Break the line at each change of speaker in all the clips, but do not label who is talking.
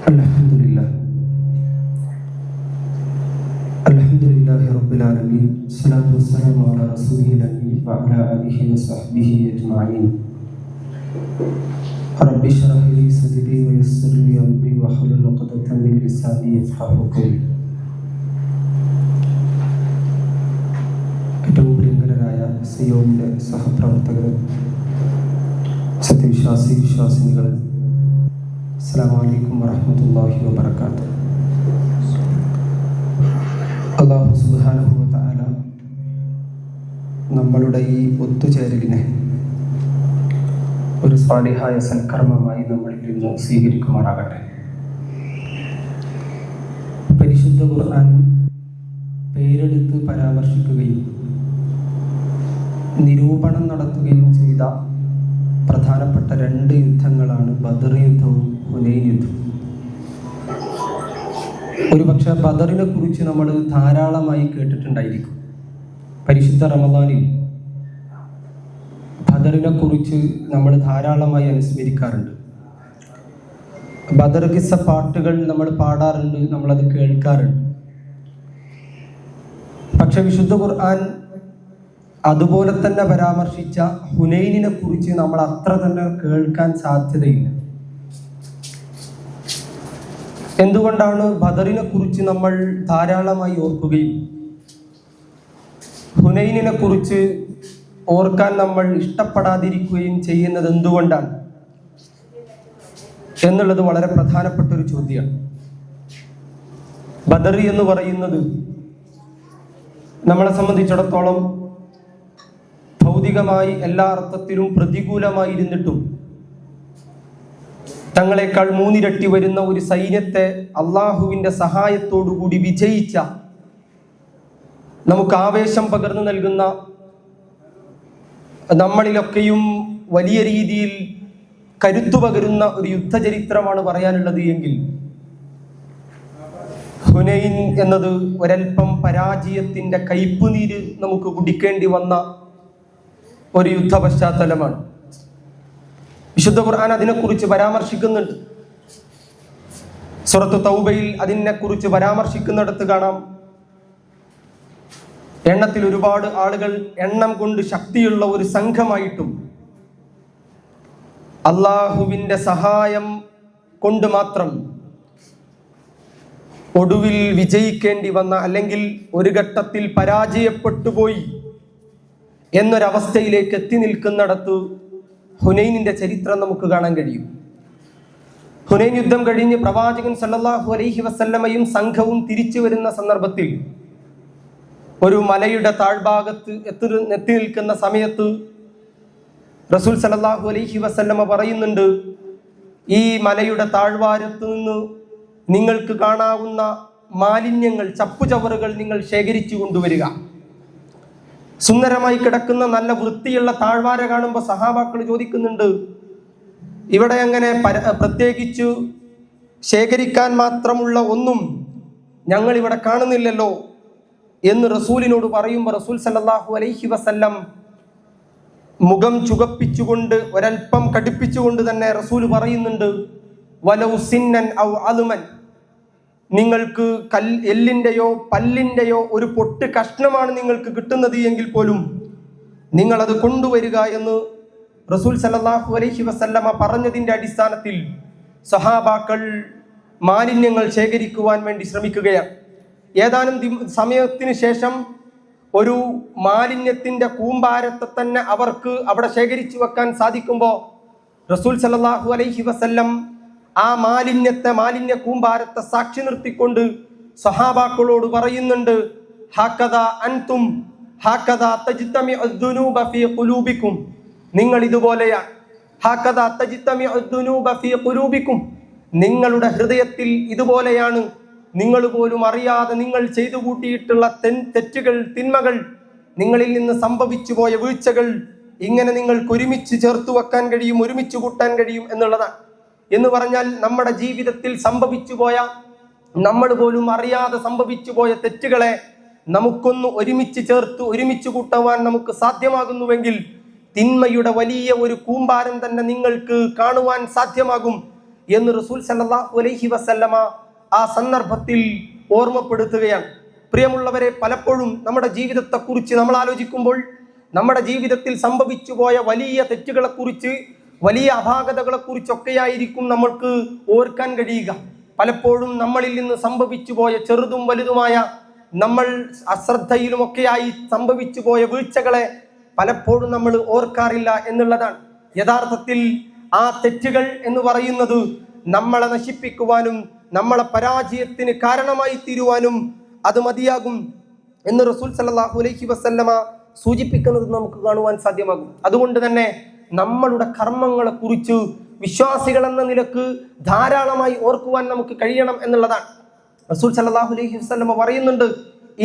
Alhamdulillah Rabbil Alamin. Salatu wassalamu ala rasulih nabi wa ala alihi wa sahbihi ajma'in. Rabbi shrah li sadri wa yassir li amri wa hlul 'uqdatan min lisani yafqahu qawli. ഏറ്റവും പ്രിയങ്കരായ സിയോന്റെ സഹപ്രവർത്തകർ, വിശ്വാസിനികൾ, അസ്സലാമു അലൈക്കും വറഹ്മത്തുള്ളാഹി വബറകാതുഹു. അല്ലാഹു സുബ്ഹാനഹു വ തആല നമ്മളുടെ ഈ ഒത്തുചേരലിനെ ഒരു സ്വാലിഹായ സൽക്കർമ്മമായി നമ്മളിൽ നിന്ന് സ്വീകരിക്കുമാറാകട്ടെ. പരിശുദ്ധ ഖുർആൻ പേരെടുത്ത് പരാമർശിക്കുകയും നിരൂപണം നടത്തുകയും ചെയ്ത പ്രധാനപ്പെട്ട രണ്ട് യുദ്ധങ്ങളാണ് ബദർ യുദ്ധവും ഹുനൈൻ യുദ്ധവും. ഒരുപക്ഷെ ബദറിനെ കുറിച്ച് നമ്മൾ ധാരാളമായി കേട്ടിട്ടുണ്ടായിരിക്കും. പരിശുദ്ധ റമദാനിൽ ബദറിനെ കുറിച്ച് നമ്മൾ ധാരാളമായി അനുസ്മരിക്കാറുണ്ട്. ബദർ കിസ്സ പാട്ടുകൾ നമ്മൾ പാടാറുണ്ട്, നമ്മളത് കേൾക്കാറുണ്ട്. പക്ഷെ വിശുദ്ധ ഖുർആൻ അതുപോലെ തന്നെ പരാമർശിച്ച ഹുനൈനിനെ കുറിച്ച് നമ്മൾ അത്ര തന്നെ കേൾക്കാൻ സാധ്യതയില്ല. എന്തുകൊണ്ടാണ് ബദറിനെ കുറിച്ച് നമ്മൾ ധാരാളമായി ഓർക്കുകയും ഹുനൈനിനെ കുറിച്ച് ഓർക്കാൻ നമ്മൾ ഇഷ്ടപ്പെടാതിരിക്കുകയും ചെയ്യുന്നത് എന്തുകൊണ്ടാണ് എന്നുള്ളത് വളരെ പ്രധാനപ്പെട്ട ഒരു ചോദ്യമാണ്. ബദർ എന്ന് പറയുന്നത് നമ്മളെ സംബന്ധിച്ചിടത്തോളം ഭൗതികമായി എല്ലാ അർത്ഥത്തിലും പ്രതികൂലമായിരുന്നിട്ടും തങ്ങളെക്കാൾ മൂന്നിരട്ടി വരുന്ന ഒരു സൈന്യത്തെ അള്ളാഹുവിന്റെ സഹായത്തോടുകൂടി വിജയിച്ച, നമുക്ക് ആവേശം പകർന്നു നൽകുന്ന, നമ്മളിലൊക്കെയും വലിയ രീതിയിൽ കരുത്തു പകരുന്ന ഒരു യുദ്ധചരിത്രമാണ് പറയാനുള്ളത് എങ്കിൽ ഹുനൈൻ എന്നത് ഒരൽപ്പം പരാജയത്തിന്റെ കയ്പുനീര് നമുക്ക് കുടിക്കേണ്ടി വന്ന ഒരു യുദ്ധ പശ്ചാത്തലമാണ്. വിശുദ്ധ ഖുർആൻ അതിനെക്കുറിച്ച് പരാമർശിക്കുന്നുണ്ട്. സൂറത്ത് തൗബയിൽ അതിനെക്കുറിച്ച് പരാമർശിക്കുന്നിടത്ത് കാണാം, എണ്ണത്തിൽ ഒരുപാട് ആളുകൾ, എണ്ണം കൊണ്ട് ശക്തിയുള്ള ഒരു സംഘമായിട്ടും അള്ളാഹുവിന്റെ സഹായം കൊണ്ട് മാത്രം ഒടുവിൽ വിജയിക്കേണ്ടി വന്ന, അല്ലെങ്കിൽ ഒരു ഘട്ടത്തിൽ പരാജയപ്പെട്ടുപോയി എന്നൊരവസ്ഥയിലേക്ക് എത്തി നിൽക്കുന്നിടത്ത് ഹുനൈനിന്റെ ചരിത്രം നമുക്ക് കാണാൻ കഴിയും. ഹുനൈൻ യുദ്ധം കഴിഞ്ഞ് പ്രവാചകൻ സല്ലല്ലാഹു അലൈഹി വസല്ലമയും സംഘവും തിരിച്ചു വരുന്ന സന്ദർഭത്തിൽ ഒരു മലയുടെ താഴ്ഭാഗത്ത് എത്തി നിൽക്കുന്ന സമയത്ത് റസൂൽ സല്ലല്ലാഹു അലൈഹി വസല്ലമ പറയുന്നുണ്ട്, ഈ മലയുടെ താഴ്വാരത്ത് നിന്ന് നിങ്ങൾക്ക് കാണാവുന്ന മാലിന്യങ്ങൾ, ചപ്പുചവറുകൾ നിങ്ങൾ ശേഖരിച്ചു കൊണ്ടുവരിക. സുന്ദരമായി കിടക്കുന്ന നല്ല വൃത്തിയുള്ള താഴ്വാര കാണുമ്പോൾ സഹാബാക്കൾ ചോദിക്കുന്നുണ്ട്, ഇവിടെ അങ്ങനെ പ്രത്യേകിച്ചു ശേഖരിക്കാൻ മാത്രമുള്ള ഒന്നും ഞങ്ങൾ ഇവിടെ കാണുന്നില്ലല്ലോ എന്ന് റസൂലിനോട് പറയുമ്പോൾ റസൂൽ സല്ലല്ലാഹു അലൈഹി വസല്ലം മുഖം ചുകപ്പിച്ചുകൊണ്ട്, ഒരൽപ്പം കടുപ്പിച്ചുകൊണ്ട് തന്നെ റസൂൽ പറയുന്നുണ്ട്, വലൗ സിന്നൻ ഔ അലുമൻ, നിങ്ങൾക്ക് എല്ലിൻ്റെയോ പല്ലിൻ്റെയോ ഒരു പൊട്ട് കഷ്ണമാണ് നിങ്ങൾക്ക് കിട്ടുന്നത് എങ്കിൽ പോലും നിങ്ങളത് കൊണ്ടുവരിക എന്ന് റസൂൽ സല്ലല്ലാഹു അലൈഹി വസല്ലമ പറഞ്ഞതിൻ്റെ അടിസ്ഥാനത്തിൽ സഹാബാക്കൾ മാലിന്യങ്ങൾ ശേഖരിക്കുവാൻ വേണ്ടി ശ്രമിക്കുകയാണ്. ഏതാനും സമയത്തിന് ശേഷം ഒരു മാലിന്യത്തിൻ്റെ കൂമ്പാരത്തെ തന്നെ അവർക്ക് അവിടെ ശേഖരിച്ചു വെക്കാൻ സാധിക്കുമ്പോൾ റസൂൽ സല്ലല്ലാഹു അലൈഹി വസല്ലം ആ മാലിന്യ കൂമ്പാരത്തെ സാക്ഷി നിർത്തിക്കൊണ്ട് സഹാബാക്കളോട് പറയുന്നുണ്ട്, ഹാക്കദാ അൻതും ഹാക്കദാ തജ്തമിഉ ദുനൂബ ഫീ ഖുലൂബികും, നിങ്ങൾ ഇതുപോലെയാണ്. ഹാക്കദാ തജ്തമിഉ ദുനൂബ ഫീ ഖുലൂബികും, നിങ്ങളുടെ ഹൃദയത്തിൽ ഇതുപോലെയാണ്, നിങ്ങൾ പോലും അറിയാതെ നിങ്ങൾ ചെയ്തു കൂട്ടിയിട്ടുള്ള തെറ്റുകൾ, തിന്മകൾ, നിങ്ങളിൽ നിന്ന് സംഭവിച്ചു പോയ വീഴ്ചകൾ, ഇങ്ങനെ നിങ്ങൾക്ക് ഒരുമിച്ച് ചേർത്ത് വെക്കാൻ കഴിയും, ഒരുമിച്ച് കൂട്ടാൻ കഴിയും എന്നുള്ളതാണ്. എന്ന് പറഞ്ഞാൽ നമ്മുടെ ജീവിതത്തിൽ സംഭവിച്ചു പോയ, നമ്മൾ പോലും അറിയാതെ സംഭവിച്ചു പോയ തെറ്റുകളെ നമുക്കൊന്ന് ഒരുമിച്ച് ചേർത്ത് ഒരുമിച്ച് കൂട്ടുവാൻ നമുക്ക് സാധ്യമാകുന്നുവെങ്കിൽ തിന്മയുടെ വലിയ ഒരു കൂമ്പാരം തന്നെ നിങ്ങൾക്ക് കാണുവാൻ സാധ്യമാകും എന്ന് റസൂൽ സല്ലല്ലാഹു അലൈഹി വസല്ലമ ആ സന്ദർഭത്തിൽ ഓർമ്മപ്പെടുത്തുകയാണ്. പ്രിയമുള്ളവരെ, പലപ്പോഴും നമ്മുടെ ജീവിതത്തെക്കുറിച്ച് നമ്മൾ ആലോചിക്കുമ്പോൾ നമ്മുടെ ജീവിതത്തിൽ സംഭവിച്ചു പോയ വലിയ തെറ്റുകളെക്കുറിച്ച്, വലിയ അപാകതകളെക്കുറിച്ചൊക്കെയായിരിക്കും നമ്മൾക്ക് ഓർക്കാൻ കഴിയുക. പലപ്പോഴും നമ്മളിൽ നിന്ന് സംഭവിച്ചു പോയ ചെറുതും വലുതുമായ, നമ്മൾ അശ്രദ്ധയിലുമൊക്കെയായി സംഭവിച്ചു പോയ വീഴ്ചകളെ പലപ്പോഴും നമ്മൾ ഓർക്കാറില്ല എന്നുള്ളതാണ്. യഥാർത്ഥത്തിൽ ആ തെറ്റുകൾ എന്ന് പറയുന്നത് നമ്മളെ നശിപ്പിക്കുവാനും നമ്മളെ പരാജയത്തിന് കാരണമായി തീരുവാനും അത് മതിയാകും എന്ന് റസൂൽ സല്ലല്ലാഹു അലൈഹി വസല്ലമ സൂചിപ്പിക്കുന്നത് നമുക്ക് കാണുവാൻ സാധ്യമാകും. അതുകൊണ്ട് തന്നെ നമ്മളുടെ കർമ്മങ്ങളെ കുറിച്ച് വിശ്വാസികൾ എന്ന നിലക്ക് ധാരാളമായി ഓർക്കുവാൻ നമുക്ക് കഴിയണം എന്നുള്ളതാണ്. റസൂൽ സല്ലല്ലാഹു അലൈഹി വസല്ലമ പറയുന്നുണ്ട്,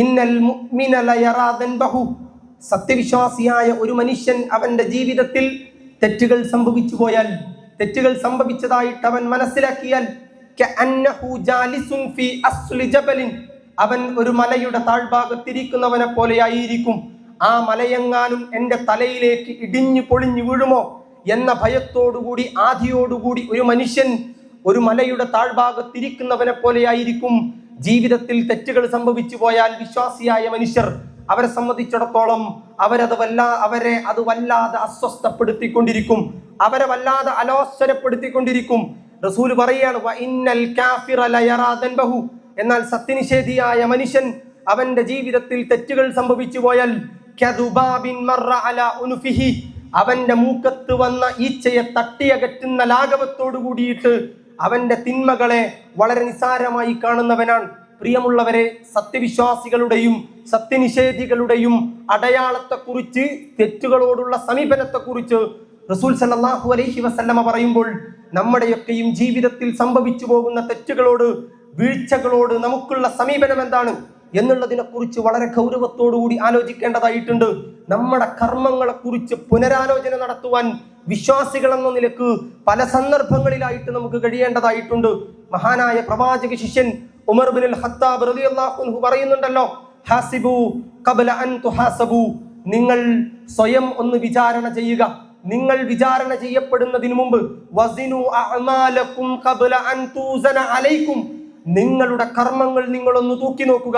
ഇന്നൽ മുഅ്മിന ലയറാ ദൻബഹു, സത്യവിശ്വാസിയായ ഒരു മനുഷ്യൻ അവന്റെ ജീവിതത്തിൽ തെറ്റുകൾ സംഭവിച്ചു പോയാൽ, തെറ്റുകൾ സംഭവിച്ചതായിട്ട് അവൻ മനസ്സിലാക്കിയാൽ, കഅന്നഹു ജാലിസുൻ ഫീ അസ്ലി ജബലിൻ, അവൻ ഒരു മലയുടെ താഴ്ഭാഗത്തിരിക്കുന്നവനെ പോലെയായിരിക്കും. ആ മലയെങ്ങാനും എൻ്റെ തലയിലേക്ക് ഇടിഞ്ഞു പൊളിഞ്ഞു വീഴുമോ എന്ന ഭയത്തോടുകൂടി, ആധിയോടുകൂടി ഒരു മനുഷ്യൻ ഒരു മലയുടെ താഴ്ഭാഗത്തിരിക്കുന്നവനെ പോലെയായിരിക്കും. ജീവിതത്തിൽ തെറ്റുകൾ സംഭവിച്ചു പോയാൽ വിശ്വാസിയായ മനുഷ്യർ, അവരെ സംബന്ധിച്ചിടത്തോളം അവരെ അത് വല്ലാതെ അസ്വസ്ഥപ്പെടുത്തിക്കൊണ്ടിരിക്കും, അവരെ വല്ലാതെ അലോസരപ്പെടുത്തിക്കൊണ്ടിരിക്കും. റസൂൽ പറയാണ്, വഇന്നൽ കാഫിറ ലയറാ ദൻബഹു, എന്നാൽ സത്യനിഷേധിയായ മനുഷ്യൻ അവന്റെ ജീവിതത്തിൽ തെറ്റുകൾ സംഭവിച്ചു പോയാൽ കദുബാബിൻ മറ അലാ ഉനുഫിഹി, അവന്റെ മൂക്കത്ത് വന്ന ഈച്ചയെ തട്ടിയകറ്റുന്ന ലാഘവത്തോടു കൂടിയിട്ട് അവന്റെ തിന്മകളെ വളരെ നിസാരമായി കാണുന്നവനാണ്. പ്രിയമുള്ളവരെ, സത്യവിശ്വാസികളുടെയും സത്യനിഷേധികളുടെയും അടയാളത്തെക്കുറിച്ച്, തെറ്റുകളോടുള്ള സമീപനത്തെക്കുറിച്ച് റസൂൽ സല്ലല്ലാഹു അലൈഹി വസല്ലമ പറയുമ്പോൾ നമ്മുടെയൊക്കെയും ജീവിതത്തിൽ സംഭവിച്ചു പോകുന്ന തെറ്റുകളോട്, വീഴ്ചകളോട് നമുക്കുള്ള സമീപനം എന്താണ് എന്നുള്ളതിനെ കുറിച്ച് വളരെ ഗൗരവത്തോടുകൂടി ആലോചിക്കേണ്ടതായിട്ടുണ്ട്. നമ്മുടെ കർമ്മങ്ങളെ കുറിച്ച് പുനരാലോചന നടത്തുവാൻ വിശ്വാസികൾ എന്ന നിലക്ക് പല സന്ദർഭങ്ങളിലായിട്ട് നമുക്ക് കഴിയേണ്ടതായിട്ടുണ്ട്. മഹാനായ പ്രവാചക ശിഷ്യൻ ഉമർ ഇബ്നുൽ ഖത്താബ് റളിയല്ലാഹു അൻഹു പറയുന്നുണ്ടല്ലോ, ഹാസിബു ഖബ്ല അൻ തുഹാസബു, നിങ്ങൾ സ്വയം ഒന്ന് വിചാരണ ചെയ്യുക, നിങ്ങൾ വിചാരണ ചെയ്യപ്പെടുന്നതിന് മുമ്പ്, വസിനു അഅമാലകും ഖബ്ല അൻ തൂസന അലൈക്കും, നിങ്ങളുടെ കർമ്മങ്ങൾ നിങ്ങളൊന്ന് തൂക്കി നോക്കുക,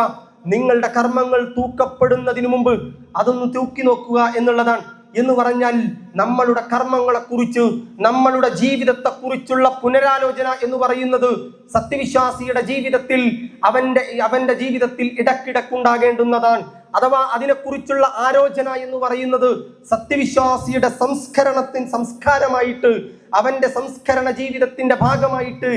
നിങ്ങളുടെ കർമ്മങ്ങൾ തൂക്കപ്പെടുന്നതിന് മുമ്പ് അതൊന്ന് തൂക്കി നോക്കുക എന്നുള്ളതാണ്. എന്ന് പറഞ്ഞാൽ നമ്മളുടെ കർമ്മങ്ങളെ കുറിച്ച്, നമ്മളുടെ ജീവിതത്തെ കുറിച്ചുള്ള പുനരാലോചന എന്ന് പറയുന്നത് സത്യവിശ്വാസിയുടെ ജീവിതത്തിൽ അവന്റെ ജീവിതത്തിൽ ഇടക്കിടക്കുണ്ടാകേണ്ടുന്നതാണ്. അഥവാ അതിനെക്കുറിച്ചുള്ള ആലോചന എന്ന് പറയുന്നത് സത്യവിശ്വാസിയുടെ സംസ്കാരമായിട്ട്, അവന്റെ സംസ്കരണ ജീവിതത്തിന്റെ ഭാഗമായിട്ട്,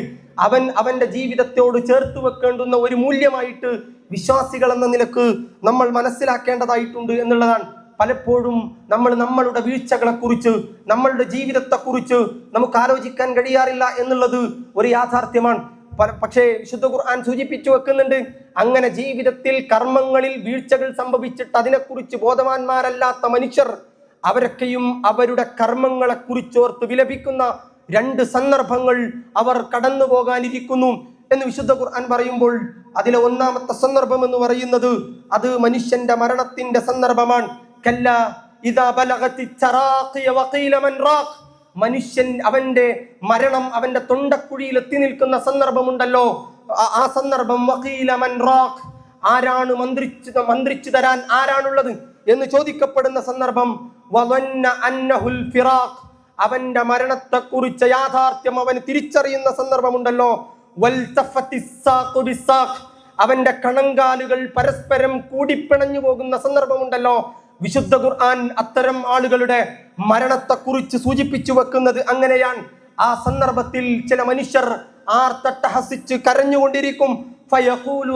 അവന്റെ ജീവിതത്തോട് ചേർത്ത് വെക്കേണ്ടുന്ന ഒരു മൂല്യമായിട്ട് വിശ്വാസികൾ എന്ന നിലക്ക് നമ്മൾ മനസ്സിലാക്കേണ്ടതായിട്ടുണ്ട് എന്നുള്ളതാണ്. പലപ്പോഴും നമ്മളുടെ വീഴ്ചകളെക്കുറിച്ച്, നമ്മളുടെ ജീവിതത്തെക്കുറിച്ച് നമുക്ക് ആലോചിക്കാൻ കഴിയാറില്ല എന്നുള്ളത് ഒരു യാഥാർത്ഥ്യമാണ്. പക്ഷേ വിശുദ്ധ ഖുർആൻ സൂചിപ്പിച്ചു വെക്കുന്നുണ്ട്, അങ്ങനെ ജീവിതത്തിൽ കർമ്മങ്ങളിൽ വീഴ്ചകൾ സംഭവിച്ചിട്ട് അതിനെക്കുറിച്ച് ബോധവാന്മാരല്ലാത്ത മനുഷ്യർ, അവരൊക്കെയും അവരുടെ കർമ്മങ്ങളെ കുറിച്ചോർത്ത് വിലപിക്കുന്ന 2 സന്ദർഭങ്ങൾ അവർ കടന്നു പോകാനിരിക്കുന്നു എന്ന് വിശുദ്ധ ഖുർആൻ പറയുമ്പോൾ അതിലെ ഒന്നാമത്തെ സന്ദർഭം എന്ന് പറയുന്നത് അത് മനുഷ്യന്റെ മരണത്തിന്റെ സന്ദർഭമാണ്. കല്ലാ ഇദാ ബലഗതി തറാഖിയ വഖീല മൻ റാഖ്, മനുഷ്യൻ അവന്റെ മരണം അവന്റെ തൊണ്ടക്കുഴിയിൽ എത്തി നിൽക്കുന്ന സന്ദർഭമുണ്ടല്ലോ, ആ സന്ദർഭം വഖീല മൻ റാഖ്, ആരാണ് മന്ത്രിച്ചു തരാൻ ആരാണുള്ളത് എന്ന് ചോദിക്കപ്പെടുന്ന സന്ദർഭം, വദന്ന അന്നഹുൽ ഫിറാഖ്, അവന്റെ മരണത്തെക്കുറിച്ച് യാഥാർത്ഥ്യം അവൻ തിരിച്ചറിയുന്ന സന്ദർഭമുണ്ടല്ലോ, വൽതഫത്തിസ്സാഖു ബിസ്സാഖ്, അവന്റെ കണങ്കാലുകൾ പരസ്പരം കൂടിപ്പിണഞ്ഞു പോകുന്ന സന്ദർഭമുണ്ടല്ലോ. വിശുദ്ധ ഖുർആൻ അത്തരം ആളുകളുടെ മരണത്തെക്കുറിച്ച് സൂചിപ്പിച്ചു വെക്കുന്നത് അങ്ങനെയാണ്. ആ സന്ദർഭത്തിൽ ചില മനുഷ്യർ ആർത്തട്ടഹസിച്ച് കരഞ്ഞുകൊണ്ടിരിക്കും. ഫയഖൂലു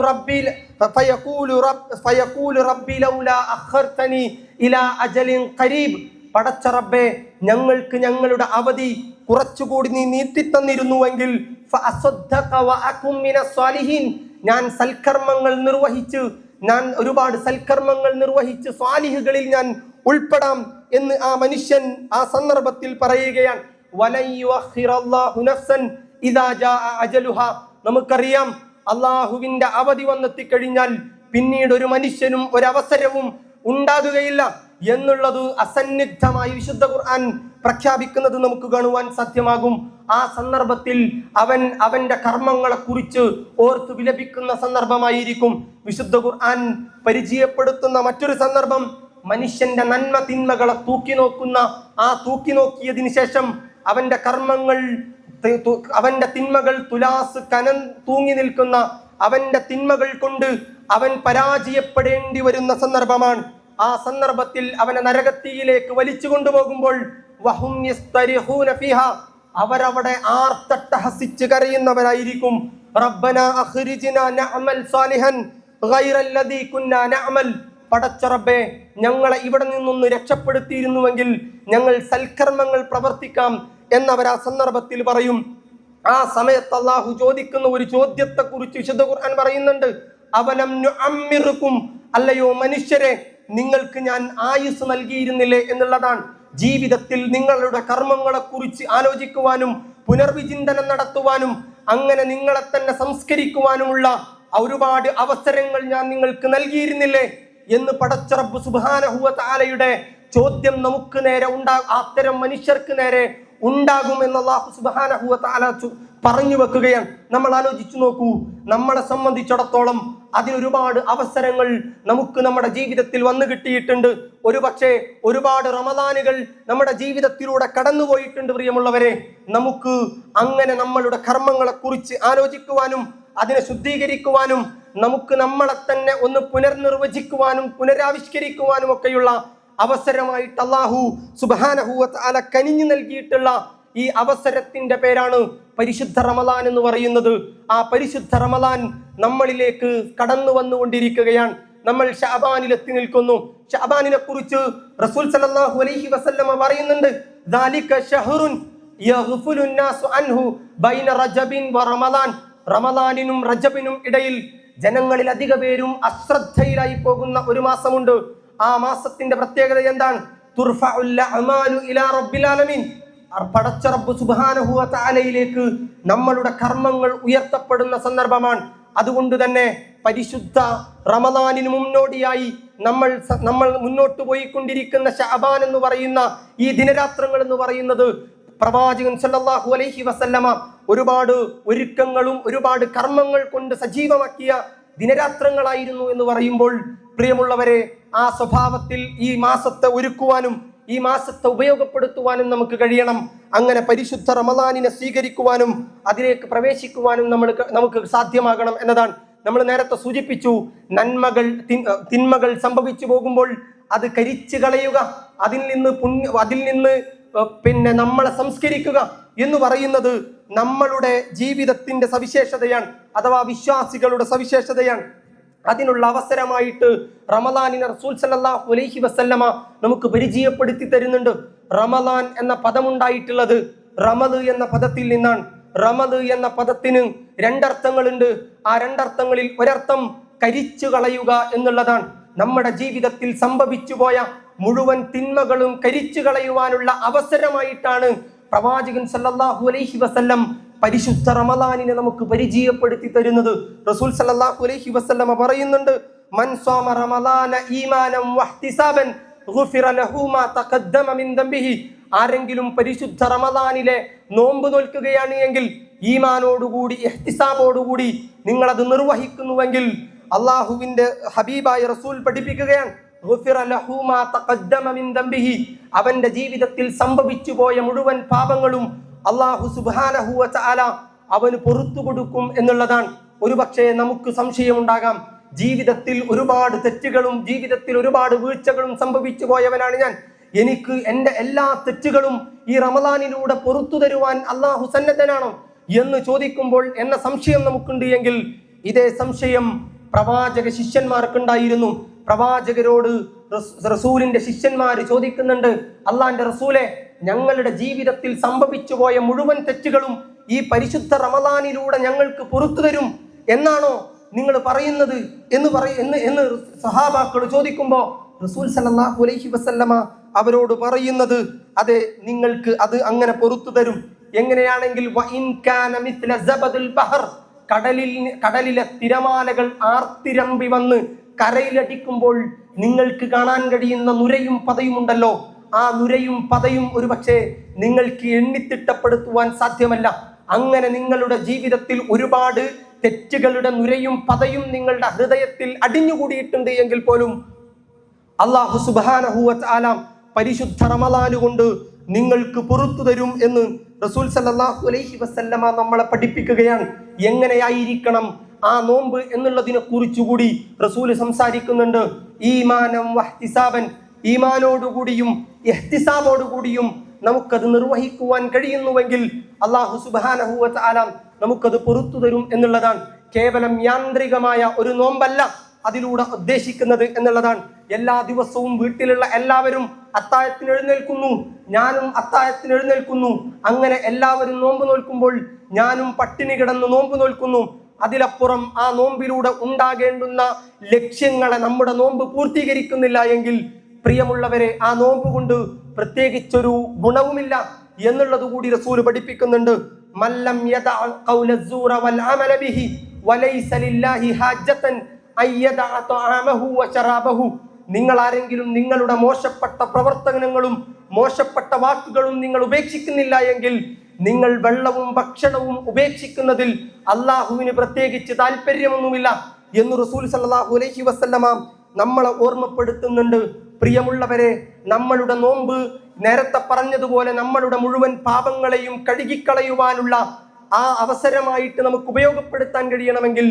റബ്ബി ലൗലാ അഖർതനി ഇലാ അജലിൻ ഖരീബ്, പടച്ച റബ്ബേ, ഞങ്ങൾക്ക് ഞങ്ങളുടെ അവധി കുറച്ചുകൂടി നീ നീട്ടിത്തന്നിരുന്നുവെങ്കിൽ ഫഅസ്സദ്ദഖ വഅകും മിനസ് സാലിഹീൻ, ഞാൻ സൽക്കർമ്മങ്ങൾ നിർവഹിച്ച്, ഞാൻ ഒരുപാട് സൽക്കർമ്മങ്ങൾ നിർവഹിച്ച് സ്വാലിഹുകളിൽ ഞാൻ ഉൾപ്പെടാം എന്ന് ആ മനുഷ്യൻ ആ സന്ദർഭത്തിൽ പറയുകയാണ്. വലൻ യുഅഖിറല്ലാഹു നഫ്സൻ ഇദാ ജാഅ അജലുഹാ, നമുക്കറിയാം അള്ളാഹുവിന്റെ അവധി വന്നെത്തിക്കഴിഞ്ഞാൽ പിന്നീട് ഒരു മനുഷ്യനും ഒരവസരവും ഉണ്ടാകുകയില്ല എന്നുള്ളത് അസന്നിഗ്ധമായി വിശുദ്ധ ഖുർആൻ പ്രഖ്യാപിക്കുന്നത് നമുക്ക് കാണുവാൻ സാധ്യമാകും. ആ സന്ദർഭത്തിൽ അവന്റെ കർമ്മങ്ങളെ കുറിച്ച് ഓർത്ത് വിലപിക്കുന്ന സന്ദർഭമായിരിക്കും. വിശുദ്ധ ഖുർആൻ പരിചയപ്പെടുത്തുന്ന മറ്റൊരു സന്ദർഭം മനുഷ്യന്റെ നന്മ തിന്മകളെ തൂക്കി നോക്കുന്ന, ആ തൂക്കി നോക്കിയതിന് ശേഷം അവന്റെ കർമ്മങ്ങൾ, അവന്റെ തിന്മകൾ തുലാസ് കനം തൂങ്ങി നിൽക്കുന്ന, അവന്റെ തിന്മകൾ കൊണ്ട് അവൻ പരാജയപ്പെടേണ്ടി വരുന്ന സന്ദർഭമാണ്. ആ സന്ദർഭത്തിൽ അവനെ നരകത്തിയിലേക്ക് വലിച്ചു കൊണ്ടുപോകുമ്പോൾ വഹും യസ്തരിഹൂന ഫീഹാ, അവരവിടെ ആർത്തട്ടഹസിച്ച് കരയുന്നവരായിരിക്കും. റബ്ബനാ അഖ്രിജ്നാ നഅമൽ സാലിഹൻ ഗൈറല്ലദീ കുന്നാ നഅമൽ, പടച്ച റബ്ബേ ഞങ്ങളെ ഇവിടെ നിന്നൊന്ന് രക്ഷപ്പെടുത്തിയിരുന്നുവെങ്കിൽ ഞങ്ങൾ സൽക്കർമ്മങ്ങൾ പ്രവർത്തിക്കാം എന്നവർ ആ സന്ദർഭത്തിൽ പറയും. ആ സമയത്ത് അല്ലാഹു ചോദിക്കുന്ന ഒരു ചോദ്യത്തെ കുറിച്ച് വിശുദ്ധ ഖുർആൻ പറയുന്നുണ്ട്, അവലം നുഅമ്മിറുക്കും, അല്ലയോ മനുഷ്യരെ നിങ്ങൾക്ക് ഞാൻ ആയുസ് നൽകിയിരുന്നില്ലേ എന്നുള്ളതാണ്. ജീവിതത്തിൽ നിങ്ങളുടെ കർമ്മങ്ങളെ കുറിച്ച് ആലോചിക്കുവാനും പുനർവിചിന്തനം നടത്തുവാനും അങ്ങനെ നിങ്ങളെ തന്നെ സംസ്കരിക്കുവാനുമുള്ള ഒരുപാട് അവസരങ്ങൾ ഞാൻ നിങ്ങൾക്ക് നൽകിയിരുന്നില്ലേ എന്ന് പടച്ച റബ്ബ് സുബ്ഹാനഹു വ തആലയുടെ ചോദ്യം നമുക്ക് നേരെ അത്തരം മനുഷ്യർക്ക് നേരെ ഉണ്ടാകും എന്ന് അല്ലാഹു സുബ്ഹാനഹു വ തആല പറഞ്ഞു വെക്കുകയാണ്. നമ്മൾ ആലോചിച്ചു നോക്കൂ, നമ്മളെ സംബന്ധിച്ചിടത്തോളം അതിനൊരുപാട് അവസരങ്ങൾ നമുക്ക് നമ്മുടെ ജീവിതത്തിൽ വന്നു കിട്ടിയിട്ടുണ്ട്. ഒരുപക്ഷെ ഒരുപാട് റമദാനുകൾ നമ്മുടെ ജീവിതത്തിലൂടെ കടന്നുപോയിട്ടുണ്ട്. പ്രിയമുള്ളവരെ, നമുക്ക് അങ്ങനെ നമ്മളുടെ കർമ്മങ്ങളെ കുറിച്ച് ആലോചിക്കുവാനും അതിനെ ശുദ്ധീകരിക്കുവാനും നമുക്ക് നമ്മളെ തന്നെ ഒന്ന് പുനർനിർവചിക്കുവാനും പുനരാവിഷ്കരിക്കുവാനും ഒക്കെയുള്ള അവസരമായിട്ട് അല്ലാഹു സുബ്ഹാനഹു വ തആല കനിഞ്ഞു നൽകിയിട്ടുള്ള ഈ അവസരത്തിന്റെ പേരാണ് പരിശുദ്ധ റമദാൻ എന്ന് പറയുന്നത്. ആ പരിശുദ്ധ റമദാൻ നമ്മളിലേക്ക് കടന്നു വന്നുകൊണ്ടിരിക്കുകയാണ്. നമ്മൾ ശഅബാനിൽ എത്തി നിൽക്കുന്നു. ശഅബാനിനെ കുറിച്ച് റസൂൽ സല്ലല്ലാഹു അലൈഹി വസല്ലമ പറയുന്നുണ്ട്, ദാലിക ശഹ്റുൻ യഗ്ഫുലു നാസു അൻഹു ബൈന റജബിൻ വ റമദാൻ, റമദാനിനും റജബിനും ഇടയിൽ ജനങ്ങളിൽ അധിക പേരും അശ്രദ്ധയിലായി പോകുന്ന ഒരു മാസമുണ്ട്. ആ മാസത്തിന്റെ പ്രത്യേകത എന്താണ്? തുർഫഉൽ അഅമാലു ഇലാ റബ്ബിൽ ആലമീൻ, പടച്ച റബ്ബ് സുബ്ഹാനഹു വ തആലയിലേക്ക് നമ്മളുടെ കർമ്മങ്ങൾ ഉയർത്തപ്പെടുന്ന സന്ദർഭമാണ്. അതുകൊണ്ട് തന്നെ പരിശുദ്ധ റമദാനിന് മുന്നോടിയായി നമ്മൾ മുന്നോട്ട് പോയിക്കൊണ്ടിരിക്കുന്ന ശഅബാൻ എന്ന് പറയുന്ന ഈ ദിനരാത്രങ്ങൾ എന്ന് പറയുന്നത് പ്രവാചകൻ സല്ലല്ലാഹു അലൈഹി വസല്ലമ ഒരുപാട് ഒരുക്കങ്ങളും ഒരുപാട് കർമ്മങ്ങൾ കൊണ്ട് സജീവമാക്കിയ ദിനരാത്രങ്ങളായിരുന്നു എന്ന് പറയുമ്പോൾ പ്രിയമുള്ളവരെ, ആ സ്വഭാവത്തിൽ ഈ മാസത്തെ ഒരുക്കുവാനും ഈ മാസത്തെ ഉപയോഗപ്പെടുത്തുവാനും നമുക്ക് കഴിയണം. അങ്ങനെ പരിശുദ്ധ റമദാനിനെ സ്വീകരിക്കുവാനും അതിലേക്ക് പ്രവേശിക്കുവാനും നമുക്ക് സാധ്യമാകണം എന്നതാണ്. നമ്മൾ നേരത്തെ സൂചിപ്പിച്ചു, തിന്മകൾ സംഭവിച്ചു പോകുമ്പോൾ അത് കരിച്ചു കളയുക, അതിൽ നിന്ന് പിന്നെ നമ്മളെ സംസ്കരിക്കുക എന്ന് പറയുന്നത് നമ്മളുടെ ജീവിതത്തിന്റെ സവിശേഷതയാണ്, അഥവാ വിശ്വാസികളുടെ സവിശേഷതയാണ്. അതിനുള്ള അവസരമായിട്ട് റമദാനിനെ റസൂൽ സല്ലല്ലാഹു അലൈഹി വസല്ലമ നമുക്ക് പരിചയപ്പെടുത്തി തരുന്നുണ്ട്. റമദാൻ എന്ന പദമുണ്ടായിട്ടുള്ളത് റമദ് എന്ന പദത്തിൽ നിന്നാണ്. റമദ് എന്ന പദത്തിന് രണ്ടർത്ഥങ്ങളുണ്ട്. ആ രണ്ടർത്ഥങ്ങളിൽ ഒരർത്ഥം കരിച്ചു കളയുക എന്നുള്ളതാണ്. നമ്മുടെ ജീവിതത്തിൽ സംഭവിച്ചു പോയ മുഴുവൻ തിന്മകളും കരിച്ചു കളയുവാനുള്ള അവസരമായിട്ടാണ് പ്രവാചകൻ സല്ലല്ലാഹു അലൈഹി വസല്ലം പരിശുദ്ധ റമദാനിനെ നമുക്ക് പരിചയപ്പെടുത്തി തരുന്നത്. റസൂൽ സല്ലല്ലാഹു അലൈഹി വസല്ലം പറയുന്നുണ്ട്, മൻ സ്വമ റമദാന ഈമാനം വഹ്തിസാബൻ ഗുഫിറ ലഹു മാ തഖദ്ദമ മിൻ ദംബിഹി, ആരെങ്കിലും പരിശുദ്ധ റമദാനിലെ നോമ്പ് നോൽക്കുകയാണ് എങ്കിൽ ഈമാനോടുകൂടി ഇഹ്തിസാബോടുകൂടി നിങ്ങൾ അത് നിർവഹിക്കുന്നുവെങ്കിൽ അള്ളാഹുവിന്റെ ഹബീബായ റസൂൽ പഠിപ്പിക്കുകയാണ്, ഗുഫിറ ലഹു മാ തഖദ്ദമ മിൻ ദംബിഹി, അവന്റെ ജീവിതത്തിൽ സംഭവിച്ചു പോയ മുഴുവൻ പാപങ്ങളും അല്ലാഹു സുബ്ഹാനഹു വ തആല അവന് പുറത്തു കൊടുക്കും എന്നുള്ളതാണ്. ഒരുപക്ഷെ നമുക്ക് സംശയമുണ്ടാകാം, ജീവിതത്തിൽ ഒരുപാട് തെറ്റുകളും ജീവിതത്തിൽ ഒരുപാട് വീഴ്ചകളും സംഭവിച്ചു പോയവനാണ് ഞാൻ, എനിക്ക് എൻ്റെ എല്ലാ തെറ്റുകളും ഈ റമദാനിലൂടെ പുറത്തു തരുവാൻ അല്ലാഹു സന്നദ്ധനാണോ എന്ന് ചോദിക്കുമ്പോൾ എന്ന സംശയം നമുക്കുണ്ട് എങ്കിൽ ഇതേ സംശയം പ്രവാചക ശിഷ്യന്മാർക്കുണ്ടായിരുന്നു. പ്രവാചകരോട് റസൂലിന്റെ ശിഷ്യന്മാർ ചോദിക്കുന്നുണ്ട്, അള്ളാന്റെ റസൂലെ, ഞങ്ങളുടെ ജീവിതത്തിൽ സംഭവിച്ചു പോയ മുഴുവൻ തെറ്റുകളും ഈ പരിശുദ്ധ റമദാനിലൂടെ ഞങ്ങൾക്ക് പുറത്തു തരും എന്നാണോ നിങ്ങൾ പറയുന്നത് എന്ന് സഹാബാക്കൾ ചോദിക്കുമ്പോൾ റസൂൽ സല്ലല്ലാഹു അലൈഹി വസല്ലമ അവരോട് പറയുന്നത്, അതെ, നിങ്ങൾക്ക് അത് അങ്ങനെ പുറത്തു തരും. എങ്ങനെയാണെങ്കിൽ വഇൻ കാന മിത്ല സബദുൽ ബഹർ, കടലിലെ തിരമാലകൾ ആർത്തിരമ്പി വന്ന് കരയിലടിക്കുമ്പോൾ നിങ്ങൾക്ക് കാണാൻ കഴിയുന്ന നുരയും പതയും ഉണ്ടല്ലോ, ആ നുരയും പതയും ഒരുപക്ഷെ നിങ്ങൾക്ക് എണ്ണിത്തിട്ടപ്പെടുത്തുവാൻ സാധ്യമല്ല. അങ്ങനെ നിങ്ങളുടെ ജീവിതത്തിൽ ഒരുപാട് തെറ്റുകളുടെ നുരയും പതയും നിങ്ങളുടെ ഹൃദയത്തിൽ അടിഞ്ഞുകൂടിയിട്ടുണ്ട് എങ്കിൽ പോലും അല്ലാഹു സുബ്ഹാനഹു വ തആല പരിശുദ്ധ റമളാൻ കൊണ്ട് നിങ്ങൾക്ക് പുറത്തു തരും എന്ന് റസൂൽ സല്ലല്ലാഹു അലൈഹി വസല്ലമ നമ്മളെ പഠിപ്പിക്കുകയാണ്. എങ്ങനെയായിരിക്കണം ആ നോമ്പ് എന്നുള്ളതിനെ കുറിച്ചുകൂടി റസൂൽ സംസാരിക്കുന്നുണ്ട്. ഈമാനം വഹ്തിസാബൻ, ഈമാനോടുകൂടിയും ഇഹ്തിസാബോടുകൂടിയും നമുക്കത് നിർവഹിക്കുവാൻ കഴിയുന്നുവെങ്കിൽ അല്ലാഹു സുബ്ഹാനഹു വ തആല നമുക്കത് പുറത്തു തരും എന്നുള്ളതാണ്. കേവലം യാന്ത്രികമായ ഒരു നോമ്പല്ല അതിലൂടെ ഉദ്ദേശിക്കുന്നത് എന്നുള്ളതാണ്. എല്ലാ ദിവസവും വീട്ടിലുള്ള എല്ലാവരും അത്താഴത്തിന് എഴുന്നേൽക്കുന്നു, ഞാനും അത്താഴത്തിന് എഴുന്നേൽക്കുന്നു. അങ്ങനെ എല്ലാവരും നോമ്പ് നോൽക്കുമ്പോൾ ഞാനും പട്ടിണി കിടന്ന് നോമ്പ് നോൽക്കുന്നു. അതിലപ്പുറം ആ നോമ്പിലൂടെ ഉണ്ടാകേണ്ടുന്ന ലക്ഷ്യങ്ങളെ നമ്മുടെ നോമ്പ് പൂർത്തീകരിക്കുന്നില്ല എങ്കിൽ പ്രിയമുള്ളവരെ, ആ നോമ്പ് കൊണ്ട് പ്രത്യേകിച്ചൊരു ഗുണവുമില്ല എന്നുള്ളത് കൂടി റസൂൽ പഠിപ്പിക്കുന്നുണ്ട്. മല്ലം യദഅ ഖൗല الزൂറ വൽഅമല ബിഹി വലൈസ ലില്ലാഹി ഹാജതൻ അയ്യദഅ തആമഹു വശറാബഹു. നിങ്ങൾ ആരെങ്കിലും നിങ്ങളുടെ മോശപ്പെട്ട പ്രവർത്തനങ്ങളും മോശപ്പെട്ട വാക്കുകളും നിങ്ങൾ ഉപേക്ഷിക്കുന്നില്ല എങ്കിൽ നിങ്ങൾ വെള്ളവും ഭക്ഷണവും ഉപേക്ഷിക്കുന്നതിൽ അള്ളാഹുവിന് പ്രത്യേകിച്ച് താല്പര്യമൊന്നുമില്ല എന്ന് റസൂൽ സല്ലല്ലാഹു അലൈഹി വസല്ലമ നമ്മളെ ഓർമ്മപ്പെടുത്തുന്നുണ്ട്. പ്രിയമുള്ളവരെ, നമ്മളുടെ നോമ്പ് നേരത്തെ പറഞ്ഞതുപോലെ നമ്മളുടെ മുഴുവൻ പാപങ്ങളെയും കഴുകിക്കളയുവാനുള്ള ആ അവസരമായിട്ട് നമുക്ക് ഉപയോഗപ്പെടുത്താൻ കഴിയണമെങ്കിൽ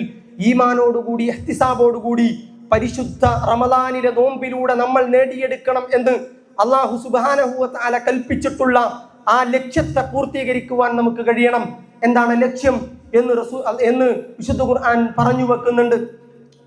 ഈമാനോടുകൂടി ഇഹ്തിസാബോടുകൂടി പരിശുദ്ധ റമളാനിലെ നോമ്പിലൂടെ നമ്മൾ നേടിയെടുക്കണം എന്ന് അല്ലാഹു സുബ്ഹാനഹു വ തആല കൽപ്പിച്ചിട്ടുള്ള ആ ലക്ഷ്യത്തെ പൂർത്തീകരിക്കുവാൻ നമുക്ക് കഴിയണം. എന്താണ് ലക്ഷ്യം എന്ന് വിശുദ്ധ ഖുർആൻ പറഞ്ഞു വെക്കുന്നുണ്ട്.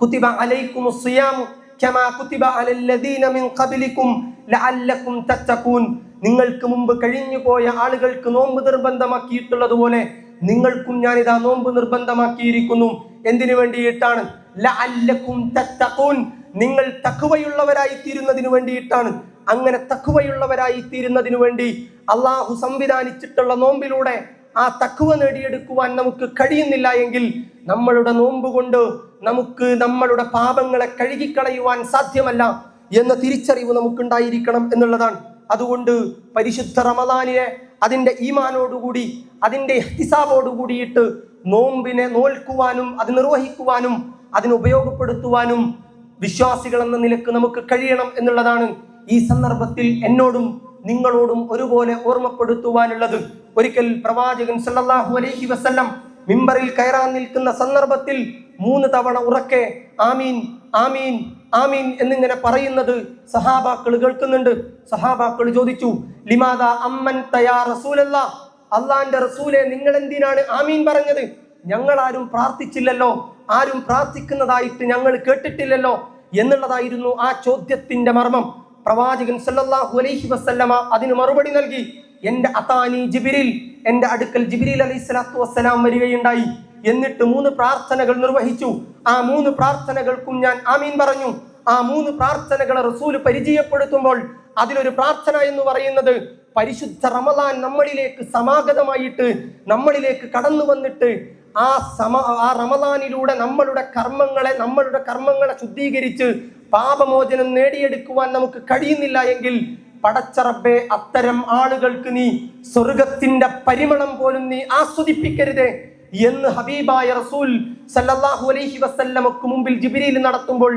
കുതിബ അലൈക്കുമുസ് സിയാമു കമാ കുതിബ അലല്ലദീന മിൻ ഖബ്ലികും ലഅല്ലകും തത്തഖൂൻ. നിങ്ങൾക്ക് മുമ്പ് കഴിഞ്ഞു പോയ ആളുകൾക്ക് നോമ്പ് നിർബന്ധമാക്കിയിട്ടുള്ളതുപോലെ നിങ്ങൾക്കും ഞാനിതാ നോമ്പ് നിർബന്ധമാക്കിയിരിക്കുന്നു. എന്തിനു വേണ്ടിയിട്ടാണ്? ലഅല്ലകും തത്തഖൂൻ, നിങ്ങൾ തഖ്വയുള്ളവരായി തീരുന്നതിന് വേണ്ടിയിട്ടാണ്. അങ്ങനെ തഖ്വയുള്ളവരായി തീരുന്നതിന് വേണ്ടി അള്ളാഹു സംവിധാനിച്ചിട്ടുള്ള നോമ്പിലൂടെ ആ തഖ്വ നേടിയെടുക്കുവാൻ നമുക്ക് കഴിയുന്നില്ല എങ്കിൽ നമ്മളുടെ നോമ്പ് കൊണ്ട് നമുക്ക് നമ്മളുടെ പാപങ്ങളെ കഴുകിക്കളയുവാൻ സാധ്യമല്ല എന്ന തിരിച്ചറിവ് നമുക്കുണ്ടായിരിക്കണം എന്നുള്ളതാണ്. അതുകൊണ്ട് പരിശുദ്ധ റമളാനിനെ അതിൻ്റെ ഈമാനോടുകൂടി അതിൻ്റെ ഇഹ്തിസാബോടുകൂടിയിട്ട് നോമ്പിനെ നോൽക്കുവാനും അത് നിർവഹിക്കുവാനും അതിന് ഉപയോഗപ്പെടുത്തുവാനും വിശ്വാസികൾ എന്ന നിലക്ക് നമുക്ക് കഴിയണം എന്നുള്ളതാണ് ഈ സന്ദർഭത്തിൽ എന്നോടും നിങ്ങളോടും ഒരുപോലെ ഓർമ്മപ്പെടുത്തുവാനുള്ളത്. ഒരിക്കൽ പ്രവാചകൻ സല്ലല്ലാഹു അലൈഹി വസല്ലം മിമ്പറിൽ കയറാൻ നിൽക്കുന്ന സന്ദർഭത്തിൽ 3 തവണ ഉറക്കെ ആമീൻ ആമീൻ ആമീൻ എന്നിങ്ങനെ പറയുന്നത് സഹാബാക്കൾ കേൾക്കുന്നുണ്ട്. സഹാബാക്കൾ ചോദിച്ചു, ലിമാദാ അമ്മൻത യാ റസൂലല്ലാഹ്, അള്ളാന്റെ റസൂലെ നിങ്ങൾ എന്തിനാണ് ആമീൻ പറഞ്ഞത്? ഞങ്ങൾ ആരും പ്രാർത്ഥിച്ചില്ലല്ലോ, ആരും പ്രാർത്ഥിക്കുന്നതായിട്ട് ഞങ്ങൾ കേട്ടിട്ടില്ലല്ലോ എന്നുള്ളതായിരുന്നു ആ ചോദ്യത്തിന്റെ മർമ്മം. പ്രവാചകൻ സല്ലല്ലാഹു അലൈഹി വസല്ലമ അതിന് മറുപടി നൽകി. എന്റെ അതാനി ജിബ്രീൽ, എന്റെ അടുക്കൽ ജിബ്രീൽ അലൈഹിസ്സലാത്തു വസ്സലാം വരികയുണ്ടായി. എന്നിട്ട് 3 പ്രാർത്ഥനകൾ നിർവഹിച്ചു. ആ 3 പ്രാർത്ഥനകൾക്കും ഞാൻ ആമീൻ പറഞ്ഞു. ആ 3 പ്രാർത്ഥനകളെ റസൂൽ പരിചയപ്പെടുത്തുമ്പോൾ അതിലൊരു പ്രാർത്ഥന എന്ന് പറയുന്നത് പരിശുദ്ധ റമളാൻ നമ്മളിലേക്ക് സമാഗതമായിട്ട് നമ്മളിലേക്ക് കടന്നു വന്നിട്ട് ആ റമളാനിലൂടെ നമ്മളുടെ കർമ്മങ്ങളെ ശുദ്ധീകരിച്ച് പാപമോചനം നേടിയെടുക്കുവാൻ നമുക്ക് കഴിയുന്നില്ല എങ്കിൽ പടച്ച റബ്ബേ, അത്തരം ആളുകൾക്ക് നീ സ്വർഗത്തിന്റെ പരിമളം പോലും നീ ആസ്വദിപ്പിക്കരുതേ എന്ന് ഹബീബായ റസൂൽ സല്ലല്ലാഹു അലൈഹി വസല്ലമക്ക് മുമ്പിൽ ജിബ്രീൽ നടത്തുമ്പോൾ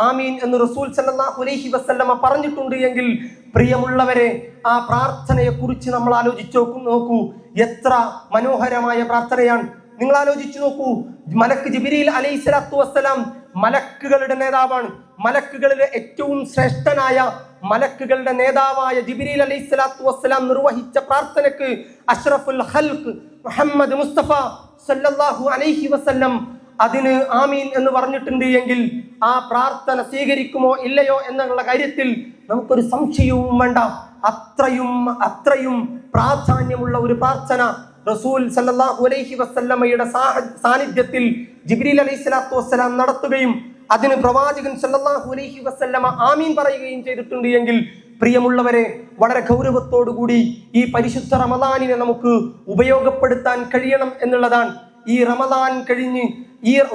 ആമീൻ എന്ന് റസൂൽ സല്ലല്ലാഹു അലൈഹി വസല്ലമ പറഞ്ഞിട്ടുണ്ട് എങ്കിൽ പ്രിയമുള്ളവരെ, ആ പ്രാർത്ഥനയെ കുറിച്ച് നമ്മൾ ആലോചിച്ചു നോക്കൂ. എത്ര മനോഹരമായ പ്രാർത്ഥനയാണ്. നിങ്ങൾ ആലോചിച്ചു നോക്കൂ. മലക്ക് ജിബ്രീൽ അലൈഹിസ്സലാത്തു വസ്സലാം മലക്കുകളുടെ നേതാവാണ്. മലക്കുകളിലെ ഏറ്റവും ശ്രേഷ്ഠനായ മലക്കുകളുടെ നേതാവായ ജിബ്രീൽ അലൈഹിസ്സലാത്തു വസ്സലാം നിർവഹിച്ച പ്രാർത്ഥനയ്ക്ക് അഷ്റഫുൽ ഖൽഖ് മുഹമ്മദ് മുസ്തഫ സല്ലല്ലാഹു അലൈഹി വസല്ലം അതിന് ആമീൻ എന്ന് പറഞ്ഞിട്ടുണ്ട് എങ്കിൽ ആ പ്രാർത്ഥന സ്വീകരിക്കുമോ ഇല്ലയോ എന്നുള്ള കാര്യത്തിൽ നമുക്കൊരു സംശയവും വേണ്ട. അത്രയും പ്രാധാന്യമുള്ള ഒരു പ്രാർത്ഥന റസൂൽ സല്ലല്ലാഹു അലൈഹി വസല്ലമയുടെ സാന്നിധ്യത്തിൽ ജിബ്രീൽ അലൈഹിസ്സലാത്തു വസ്സലാം നടത്തുകയും അതിന് പ്രവാചകൻ സല്ലല്ലാഹു അലൈഹി വസല്ലമ ആമീൻ പറയുകയും ചെയ്തിട്ടുണ്ട് എങ്കിൽ പ്രിയമുള്ളവരെ, വളരെ ഗൗരവത്തോടുകൂടി ഈ പരിശുദ്ധ റമളാനിനെ നമുക്ക് ഉപയോഗപ്പെടുത്താൻ കഴിയണം എന്നുള്ളതാണ്. ഈ റമളാൻ കഴിഞ്ഞ്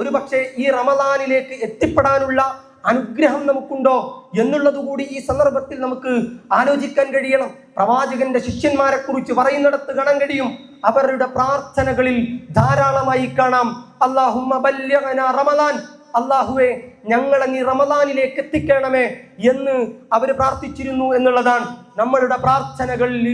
ഒരുപക്ഷെ ഈ റമളാനിലേക്ക് എത്തിപ്പെടാനുള്ള അനുഗ്രഹം നമുക്കുണ്ടോ എന്നുള്ളത് കൂടി ഈ സന്ദർഭത്തിൽ നമുക്ക് ആലോചിക്കാൻ കഴിയണം. പ്രവാചകന്റെ ശിഷ്യന്മാരെ കുറിച്ച് പറയുന്നിടത്ത് കാണാൻ കഴിയും, അവരുടെ പ്രാർത്ഥനകളിൽ ധാരാളമായി കാണാം അല്ലാഹുമ്മ ബല്ലിഗ്നാ റമളാൻ, അല്ലാഹുവേ ഞങ്ങളെ നീ റമളാനിലേക്ക് എത്തിക്കണമേ എന്ന് അവർ പ്രാർത്ഥിച്ചിരുന്നു എന്നുള്ളതാണ്. നമ്മളുടെ പ്രാർത്ഥനകളിൽ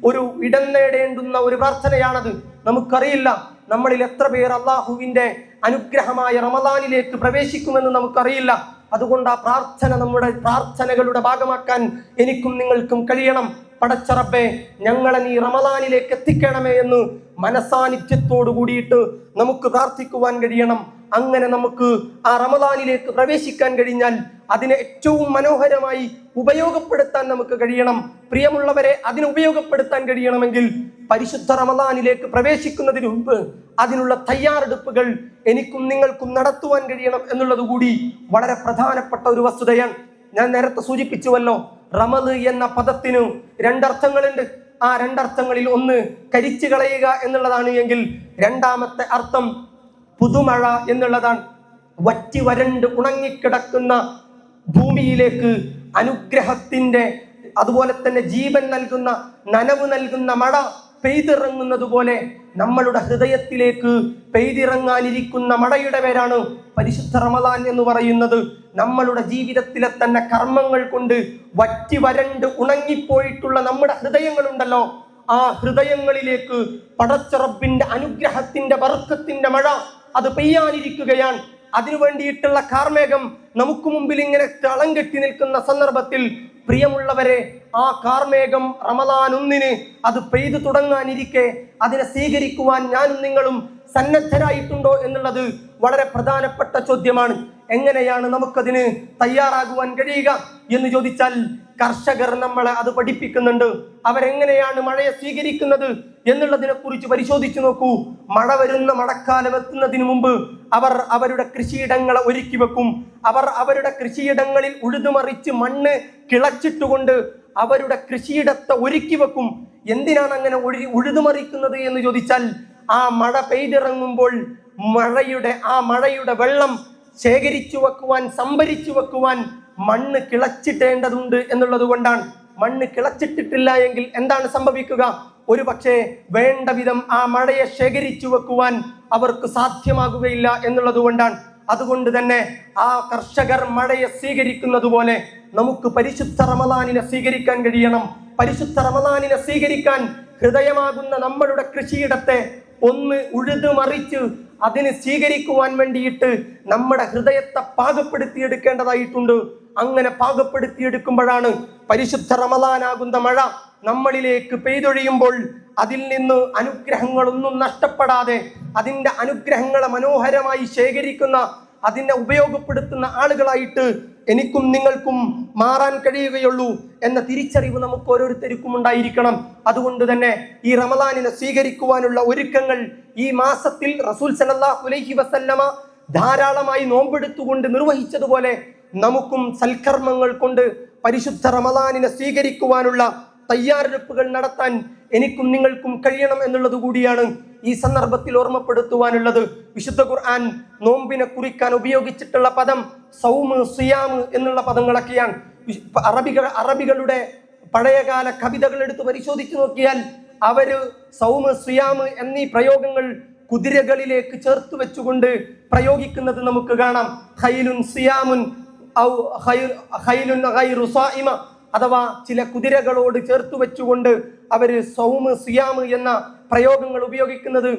ഒരു ഇടം നേടേണ്ടുന്ന ഒരു പ്രാർത്ഥനയാണത്. നമുക്കറിയില്ല നമ്മളിൽ എത്ര പേർ അല്ലാഹുവിന്റെ അനുഗ്രഹമായ റമളാനിലേക്ക് പ്രവേശിക്കുമെന്ന് നമുക്കറിയില്ല. അതുകൊണ്ട് ആ പ്രാർത്ഥന നമ്മുടെ പ്രാർത്ഥനകളുടെ ഭാഗമാക്കാൻ എനിക്കും നിങ്ങൾക്കും കഴിയണം. പടച്ച റബ്ബേ ഞങ്ങളെ നീ റമളാനിലേക്ക് എത്തിക്കണമേ എന്ന് മനസാന്നിധ്യത്തോടു കൂടിയിട്ട് നമുക്ക് പ്രാർത്ഥിക്കുവാൻ കഴിയണം. അങ്ങനെ നമുക്ക് ആ റമളാനിലേക്ക് പ്രവേശിക്കാൻ കഴിഞ്ഞാൽ അതിനെ ഏറ്റവും മനോഹരമായി ഉപയോഗപ്പെടുത്താൻ നമുക്ക് കഴിയണം. പ്രിയമുള്ളവരെ, അതിനെ ഉപയോഗപ്പെടുത്താൻ കഴിയണമെങ്കിൽ പരിശുദ്ധ റമളാനിലേക്ക് പ്രവേശിക്കുന്നതിന് മുമ്പ് അതിനുള്ള തയ്യാറെടുപ്പുകൾ എനിക്കും നിങ്ങൾക്കും നടത്തുവാൻ കഴിയണം എന്നുള്ളത് കൂടി വളരെ പ്രധാനപ്പെട്ട ഒരു വസ്തുതയാണ്. ഞാൻ നേരത്തെ സൂചിപ്പിച്ചുവല്ലോ, റമദ് എന്ന പദത്തിന് രണ്ടർത്ഥങ്ങളുണ്ട്. ആ രണ്ടർത്ഥങ്ങളിൽ ഒന്ന് കരിച്ചു കളയുക എന്നുള്ളതാണ് എങ്കിൽ രണ്ടാമത്തെ അർത്ഥം പുതുമഴ എന്നുള്ളതാണ്. വറ്റി വരണ്ട് ഉണങ്ങിക്കിടക്കുന്ന ഭൂമിയിലേക്ക് അനുഗ്രഹത്തിന്റെ അതുപോലെ തന്നെ ജീവൻ നൽകുന്ന നനവ് നൽകുന്ന മഴ പെയ്തിറങ്ങുന്നത് പോലെ നമ്മളുടെ ഹൃദയത്തിലേക്ക് പെയ്തിറങ്ങാനിരിക്കുന്ന മഴയുടെ പേരാണ് പരിശുദ്ധ റമളാൻ എന്ന് പറയുന്നത്. നമ്മളുടെ ജീവിതത്തിലെ തന്നെ കർമ്മങ്ങൾ കൊണ്ട് വറ്റി വരണ്ട് ഉണങ്ങിപ്പോയിട്ടുള്ള നമ്മുടെ ഹൃദയങ്ങളുണ്ടല്ലോ, ആ ഹൃദയങ്ങളിലേക്ക് പടച്ച റബ്ബിന്റെ അനുഗ്രഹത്തിന്റെ ബർക്കത്തിന്റെ മഴ അത് പെയ്യാനിരിക്കുകയാണ്. അതിനു വേണ്ടിയിട്ടുള്ള കാർമേഘം നമുക്ക് മുമ്പിൽ ഇങ്ങനെ തളം കെട്ടി നിൽക്കുന്ന സന്ദർഭത്തിൽ പ്രിയമുള്ളവരെ, ആ കാർമേഘം റമളാൻ 1 അത് പെയ്തു തുടങ്ങാനിരിക്കെ അതിനെ സ്വീകരിക്കുവാൻ ഞാനും നിങ്ങളും സന്നദ്ധരായിട്ടുണ്ടോ എന്നുള്ളത് വളരെ പ്രധാനപ്പെട്ട ചോദ്യമാണ്. എങ്ങനെയാണ് നമുക്കതിന് തയ്യാറാകുവാൻ കഴിയുക എന്ന് ചോദിച്ചാൽ കർഷകർ നമ്മളെ അത് പഠിപ്പിക്കുന്നുണ്ട്. അവരെങ്ങനെയാണ് മഴയെ സ്വീകരിക്കുന്നത് എന്നുള്ളതിനെ കുറിച്ച് പരിശോധിച്ചു നോക്കൂ. മഴ വരുന്ന മഴക്കാലം എത്തുന്നതിന് മുമ്പ് അവർ അവരുടെ കൃഷിയിടങ്ങളെ ഒരുക്കി വെക്കും. അവർ അവരുടെ കൃഷിയിടങ്ങളിൽ ഉഴുതുമറിച്ച് മണ്ണ് കിളച്ചിട്ടുകൊണ്ട് അവരുടെ കൃഷിയിടത്തെ ഒരുക്കി വെക്കും. എന്തിനാണ് അങ്ങനെ ഉഴുതുമറിക്കുന്നത് എന്ന് ചോദിച്ചാൽ, ആ മഴ പെയ്തിറങ്ങുമ്പോൾ മഴയുടെ വെള്ളം ശേഖരിച്ചു വെക്കുവാൻ, സംഭരിച്ചു വെക്കുവാൻ മണ്ണ് കിളച്ചിട്ടേണ്ടതുണ്ട് എന്നുള്ളത് കൊണ്ടാണ്. മണ്ണ് കിളച്ചിട്ടിട്ടില്ല എങ്കിൽ എന്താണ് സംഭവിക്കുക? ഒരു പക്ഷേ വേണ്ട വിധം ആ മഴയെ ശേഖരിച്ചു വെക്കുവാൻ അവർക്ക് സാധ്യമാകുകയില്ല എന്നുള്ളത് കൊണ്ടാണ്. അതുകൊണ്ട് തന്നെ ആ കർഷകർ മഴയെ സ്വീകരിക്കുന്നത് പോലെ നമുക്ക് പരിശുദ്ധ റമളാനിനെ സ്വീകരിക്കാൻ കഴിയണം. പരിശുദ്ധ റമളാനിനെ സ്വീകരിക്കാൻ ഹൃദയമാകുന്ന നമ്മളുടെ കൃഷിയിടത്തെ ഒന്ന് ഉഴുതു മറിച്ച് അതിന് സ്വീകരിക്കുവാൻ വേണ്ടിയിട്ട് നമ്മുടെ ഹൃദയത്തെ പാകപ്പെടുത്തിയെടുക്കേണ്ടതായിട്ടുണ്ട്. അങ്ങനെ പാകപ്പെടുത്തിയെടുക്കുമ്പോഴാണ് പരിശുദ്ധ റമളാനാകുന്ന മഴ നമ്മളിലേക്ക് പെയ്തൊഴിയുമ്പോൾ അതിൽ നിന്ന് അനുഗ്രഹങ്ങളൊന്നും നഷ്ടപ്പെടാതെ അതിൻ്റെ അനുഗ്രഹങ്ങളെ മനോഹരമായി ശേഖരിക്കുന്ന, അതിനെ ഉപയോഗപ്പെടുത്തുന്ന ആളുകളായിട്ട് എനിക്കും നിങ്ങൾക്കും മാറാൻ കഴിയുകയുള്ളൂ എന്ന തിരിച്ചറിവ് നമുക്ക് ഓരോരുത്തർക്കും ഉണ്ടായിരിക്കണം. അതുകൊണ്ട് തന്നെ ഈ റമളാനിനെ സ്വീകരിക്കുവാനുള്ള ഒരുക്കങ്ങൾ ഈ മാസത്തിൽ റസൂൽ സല്ലല്ലാഹു അലൈഹി വസല്ലമ ധാരാളമായി നോമ്പെടുത്തുകൊണ്ട് നിർവഹിച്ചതുപോലെ നമുക്കും സൽക്കർമ്മങ്ങൾ കൊണ്ട് പരിശുദ്ധ റമളാനിനെ സ്വീകരിക്കുവാനുള്ള തയ്യാറെടുപ്പുകൾ നടത്താൻ എനിക്കും നിങ്ങൾക്കും കഴിയണം എന്നുള്ളത് കൂടിയാണ് ഈ സന്ദർഭത്തിൽ ഓർമ്മപ്പെടുത്തുവാനുള്ളത്. വിശുദ്ധ ഖുർആൻ നോമ്പിനെ കുറിക്കാൻ ഉപയോഗിച്ചിട്ടുള്ള പദം സൗമ്, സിയാമ് എന്നുള്ള പദങ്ങളൊക്കെയാണ്. അറബികളുടെ പഴയകാല കവിതകൾ എടുത്ത് പരിശോധിച്ചു നോക്കിയാൽ അവര് സൗമ്, സിയാമ് എന്നീ പ്രയോഗങ്ങൾ കുതിരകളിലേക്ക് ചേർത്ത് വെച്ചുകൊണ്ട് പ്രയോഗിക്കുന്നത് നമുക്ക് കാണാം. ഖൈലുൻ സിയാമുൻ ഔ ഖൈലുൻ ഗൈറു സായിമ, അഥവാ ചില കുതിരകളോട് ചേർത്ത് വെച്ചുകൊണ്ട് അവര് സൗമ്, സിയാമ് എന്ന പ്രയോഗങ്ങൾ ഉപയോഗിക്കുന്നത്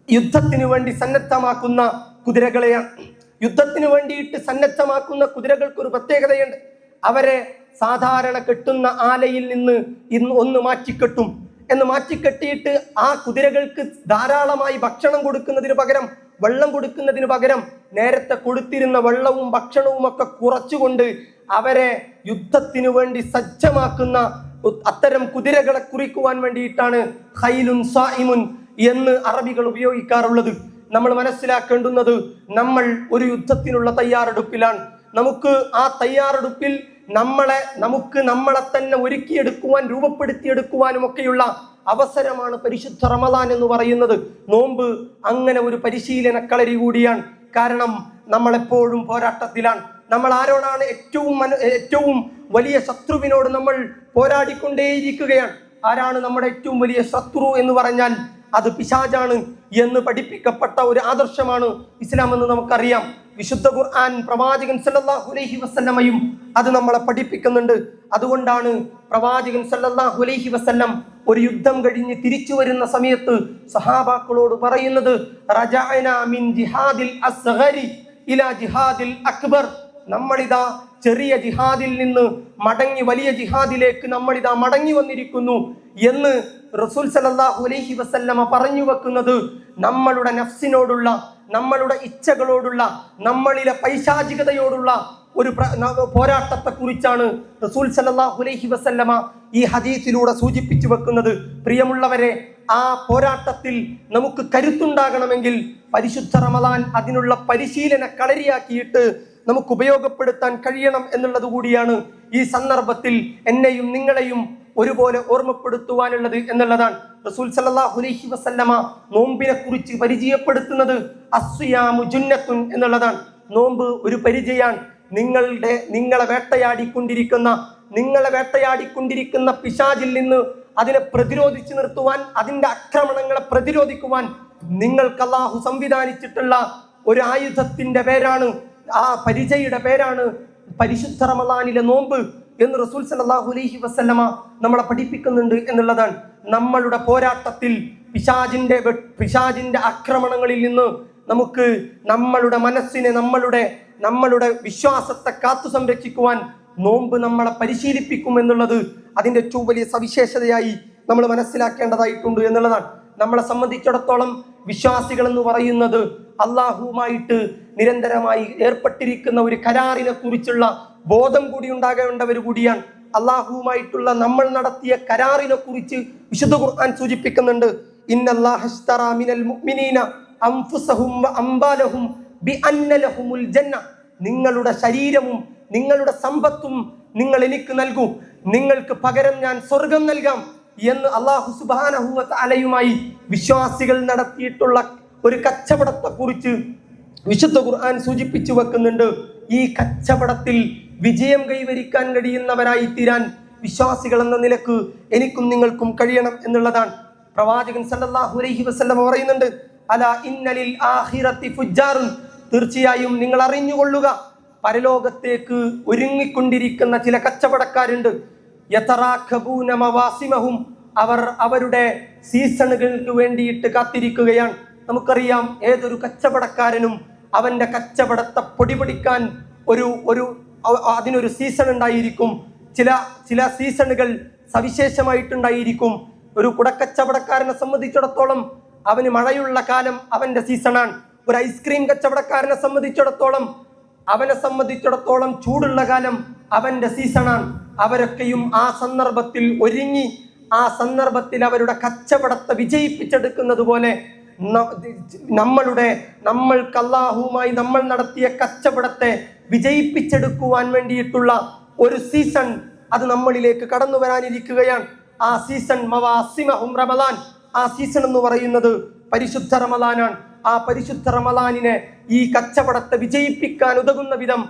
യുദ്ധത്തിന് വേണ്ടി സന്നദ്ധമാക്കുന്ന കുതിരകളെയാണ്. യുദ്ധത്തിന് വേണ്ടിയിട്ട് സന്നദ്ധമാക്കുന്ന കുതിരകൾക്കൊരു പ്രത്യേകതയുണ്ട്. അവരെ സാധാരണ കെട്ടുന്ന ആലയിൽ നിന്ന് ഒന്ന് മാറ്റിക്കെട്ടും. മാറ്റിക്കെട്ടിയിട്ട് ആ കുതിരകൾക്ക് ധാരാളമായി ഭക്ഷണം കൊടുക്കുന്നതിന് പകരം, വെള്ളം കൊടുക്കുന്നതിന് പകരം നേരത്തെ കൊടുത്തിരുന്ന വെള്ളവും ഭക്ഷണവും ഒക്കെ കുറച്ചുകൊണ്ട് അവരെ യുദ്ധത്തിനു വേണ്ടി സജ്ജമാക്കുന്ന അത്തരം കുതിരകളെ കുറിക്കുവാൻ വേണ്ടിയിട്ടാണ് ഖൈലുൻ സായിമുൻ എന്ന് അറബികൾ ഉപയോഗിക്കാറുള്ളത്. നമ്മൾ മനസ്സിലാക്കേണ്ടുന്നത്, നമ്മൾ ഒരു യുദ്ധത്തിനുള്ള തയ്യാറെടുപ്പിലാണ്. നമുക്ക് ആ തയ്യാറെടുപ്പിൽ നമ്മളെ തന്നെ ഒരുക്കിയെടുക്കുവാൻ, രൂപപ്പെടുത്തിയെടുക്കുവാനും ഒക്കെയുള്ള അവസരമാണ് പരിശുദ്ധ റമളാൻ എന്ന് പറയുന്നത്. നോമ്പ് അങ്ങനെ ഒരു പരിശീലന കളരി കൂടിയാണ്. കാരണം നമ്മളെപ്പോഴും പോരാട്ടത്തിലാണ്. നമ്മൾ ആരോടാണ് ഏറ്റവും വലിയ ശത്രുവിനോട് നമ്മൾ പോരാടിക്കൊണ്ടേയിരിക്കുകയാണ്. ആരാണ് നമ്മുടെ ഏറ്റവും വലിയ ശത്രു എന്ന് പറഞ്ഞാൽ അത് പിശാചാണ് എന്ന് പഠിപ്പിക്കപ്പെട്ട ഒരു ആദർശമാണ് ഇസ്ലാം എന്ന് നമുക്കറിയാം. വിശുദ്ധ ഖുർആൻ പ്രവാചകൻ സല്ലല്ലാഹു അലൈഹി വസല്ലമയും അത് നമ്മളെ പഠിപ്പിക്കുന്നുണ്ട്. അതുകൊണ്ടാണ് പ്രവാചകൻ സല്ലല്ലാഹു അലൈഹി വസല്ലം ഒരു യുദ്ധം കഴിഞ്ഞ് തിരിച്ചു വരുന്ന സമയത്ത് സഹാബാക്കളോട് പറയുന്നത്, റജഅനാ മിൻ ജിഹാദിൽ അസ്ഗരി ഇലാ ജിഹാദിൽ അക്ബർ. നമ്മളിതാ ചെറിയ ജിഹാദിൽ നിന്ന് മടങ്ങി വലിയ ജിഹാദിലേക്ക് നമ്മളിതാ മടങ്ങി വന്നിരിക്കുന്നു എന്ന് റസൂൽ സല്ലല്ലാഹു അലൈഹി വസല്ലമ പറഞ്ഞു വെക്കുന്നത് നമ്മളുടെ നഫ്സിനോടുള്ള, നമ്മളുടെ ഇച്ഛകളോടുള്ള, നമ്മളിലെ പൈശാചികതയോടുള്ള ഒരു പോരാട്ടത്തെ കുറിച്ചാണ് റസൂൽ സല്ലല്ലാഹു അലൈഹി വസല്ലമ ഈ ഹദീസിലൂടെ സൂചിപ്പിച്ചു വെക്കുന്നത്. പ്രിയമുള്ളവരെ, ആ പോരാട്ടത്തിൽ നമുക്ക് കരുത്തുണ്ടാകണമെങ്കിൽ പരിശുദ്ധ റമദാൻ അതിനുള്ള പരിശീലന കളരിയാക്കിയിട്ട് നമുക്ക് ഉപയോഗപ്പെടുത്താൻ കഴിയണം എന്നുള്ളത് കൂടിയാണ് ഈ സന്ദർഭത്തിൽ എന്നെയും നിങ്ങളെയും ഒരുപോലെ ഓർമ്മപ്പെടുത്തുവാനുള്ളത് എന്നുള്ളതാണ്. റസൂൽ സല്ലല്ലാഹു അലൈഹി വസല്ലമ നോമ്പിനെ കുറിച്ച് പരിചയപ്പെടുത്തുന്നത് അസ്സിയാമു ജുന്നത്തുൻ എന്നുള്ളതാണ്. നോമ്പ് ഒരു പരിചയാണ്. നിങ്ങളെ വേട്ടയാടിക്കൊണ്ടിരിക്കുന്ന പിശാചിൽ നിന്ന് അതിനെ പ്രതിരോധിച്ചു നിർത്തുവാൻ, അതിന്റെ ആക്രമണങ്ങളെ പ്രതിരോധിക്കുവാൻ നിങ്ങൾക്ക് അല്ലാഹു സംവിധാനിച്ചിട്ടുള്ള ഒരു ആയുധത്തിന്റെ പേരാണ്, ആ പരിചയുടെ പേരാണ് പരിശുദ്ധ റമദാനിലെ നോമ്പ് എന്ന് റസൂൽ സല്ലല്ലാഹു അലൈഹി വസല്ലമ നമ്മളെ പഠിപ്പിക്കുന്നുണ്ട് എന്നുള്ളതാണ്. നമ്മളുടെ പോരാട്ടത്തിൽ പിശാചിന്റെ ആക്രമണങ്ങളിൽ നിന്ന് നമുക്ക് നമ്മളുടെ മനസ്സിനെ, നമ്മളുടെ വിശ്വാസത്തെ കാത്തു സംരക്ഷിക്കുവാൻ നോമ്പ് നമ്മളെ പരിശീലിപ്പിക്കും എന്നുള്ളത് അതിൻ്റെ ഏറ്റവും വലിയ സവിശേഷതയായി നമ്മൾ മനസ്സിലാക്കേണ്ടതായിട്ടുണ്ട് എന്നുള്ളതാണ്. നമ്മളെ സംബന്ധിച്ചിടത്തോളം വിശ്വാസികൾ എന്ന് പറയുന്നത് അള്ളാഹുവുമായിട്ട് നിരന്തരമായി ഏർപ്പെട്ടിരിക്കുന്ന ഒരു കരാറിനെ കുറിച്ചുള്ള ബോധം കൂടി ഉണ്ടാകേണ്ടവർ കൂടിയാണ്. അള്ളാഹുവുമായിട്ടുള്ള നമ്മൾ നടത്തിയ കരാറിനെ കുറിച്ച് വിശുദ്ധ ഖുർആൻ സൂചിപ്പിക്കുന്നുണ്ട്. ഇന്നല്ലാഹ ഇശ്തറാ മിനൽ മുഅ്മിനീന അൻഫുസഹും വഅംവാലഹും ബിഅന്ന ലഹുമുൽ ജന്ന. നിങ്ങളുടെ ശരീരവും നിങ്ങളുടെ സമ്പത്തും നിങ്ങൾ എനിക്ക് നൽകൂ, നിങ്ങൾക്ക് പകരം ഞാൻ സ്വർഗം നൽകാം എന്ന് അല്ലാഹു സുബ്ഹാനഹു വ തആലയുമായി വിശ്വാസികൾ നടത്തിയിട്ടുള്ള ഒരു കച്ചവടത്തെ കുറിച്ച് വിശുദ്ധ ഖുർആൻ സൂചിപ്പിച്ചു വെക്കുന്നുണ്ട്. ഈ കച്ചവടത്തിൽ വിജയം കൈവരിക്കാൻ കഴിയുന്നവരായി തീരാൻ വിശ്വാസികൾ എന്ന നിലക്ക് എനിക്കും നിങ്ങൾക്കും കഴിയണം എന്നുള്ളതാണ്. പ്രവാചകൻ സല്ലല്ലാഹു അലൈഹി വസല്ലം പറയുന്നുണ്ട്, അലാ ഇന്നലിൽ ആഖിറത്തി ഫുജ്ജാറുൻ. തീർച്ചയായും നിങ്ങൾ അറിഞ്ഞുകൊള്ളുക, പരലോകത്തേക്ക് ഒരുങ്ങിക്കൊണ്ടിരിക്കുന്ന ചില കച്ചവടക്കാരുണ്ട്. യതറാഖബൂന മവാസിമഹും. അവർ അവരുടെ സീസണുകൾക്ക് വേണ്ടിയിട്ട് കാത്തിരിക്കുകയാണ്. നമുക്കറിയാം, ഏതൊരു കച്ചവടക്കാരനും അവന്റെ കച്ചവടത്തെ പൊടിപൊടിക്കാൻ അതിനൊരു സീസൺ ഉണ്ടായിരിക്കും. ചില സീസണുകൾ സവിശേഷമായിട്ടുണ്ടായിരിക്കും. ഒരു കുടക്കച്ചവടക്കാരനെ സംബന്ധിച്ചിടത്തോളം അവന് മഴയുള്ള കാലം അവന്റെ സീസണാണ്. ഒരു ഐസ്ക്രീം കച്ചവടക്കാരനെ സംബന്ധിച്ചിടത്തോളം ചൂടുള്ള കാലം അവന്റെ സീസണാണ്. അവരൊക്കെയും ആ സന്ദർഭത്തിൽ ഒരുങ്ങി, ആ സന്ദർഭത്തിൽ അവരുടെ കച്ചവടത്തെ വിജയിപ്പിച്ചെടുക്കുന്നത് പോലെ നമ്മൾക്ക് അല്ലാഹുവുമായി നമ്മൾ നടത്തിയ കച്ചവടത്തെ വിജയിപ്പിച്ചെടുക്കുവാൻ വേണ്ടിയിട്ടുള്ള ഒരു സീസൺ അത് നമ്മളിലേക്ക് കടന്നു വരാനിരിക്കുകയാണ്. ആ സീസൺ മവാസിമഹും റമദാൻ. ആ സീസൺ എന്ന് പറയുന്നത് പരിശുദ്ധ റമദാനാണ്. ആ പരിശുദ്ധ റമദാനിനെ ഈ കച്ചവടത്തെ വിജയിപ്പിക്കാൻ ഉതകുന്ന വിധം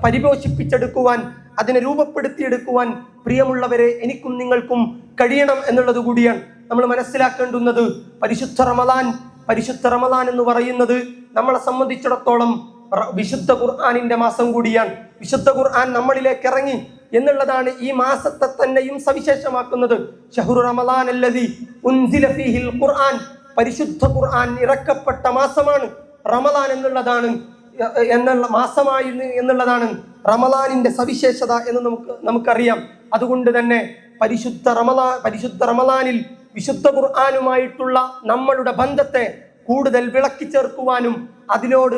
പരിപോഷിപ്പിച്ചെടുക്കുവാൻ, അതിനെ രൂപപ്പെടുത്തിയെടുക്കുവാൻ പ്രിയമുള്ളവരെ എനിക്കും നിങ്ങൾക്കും കഴിയണം എന്നുള്ളത് കൂടിയാണ് നമ്മൾ മനസ്സിലാക്കേണ്ടുന്നത്. പരിശുദ്ധ റമദാൻ എന്ന് പറയുന്നത് നമ്മളെ സംബന്ധിച്ചിടത്തോളം വിശുദ്ധ ഖുർആനിന്റെ മാസം കൂടിയാണ്. വിശുദ്ധ ഖുർആൻ നമ്മളിലേക്ക് ഇറങ്ങി എന്നുള്ളതാണ് ഈ മാസത്തെ തന്നെയും സവിശേഷമാക്കുന്നത്. ഷഹ്റു റമദാൻ അല്ലദീ ഉൻസില ഫീഹിൽ ഖുർആൻ. പരിശുദ്ധ ഖുർആൻ ഇറക്കപ്പെട്ട മാസമാണ് റമദാൻ എന്നുള്ള മാസമായിരുന്നു റമദാനിന്റെ സവിശേഷത എന്ന് നമുക്കറിയാം. അതുകൊണ്ട് തന്നെ പരിശുദ്ധ റമദാനിൽ വിശുദ്ധ ഖുർആനുമായിട്ടുള്ള നമ്മളുടെ ബന്ധത്തെ കൂടുതൽ വിളക്കി ചേർക്കുവാനും അതിനോട്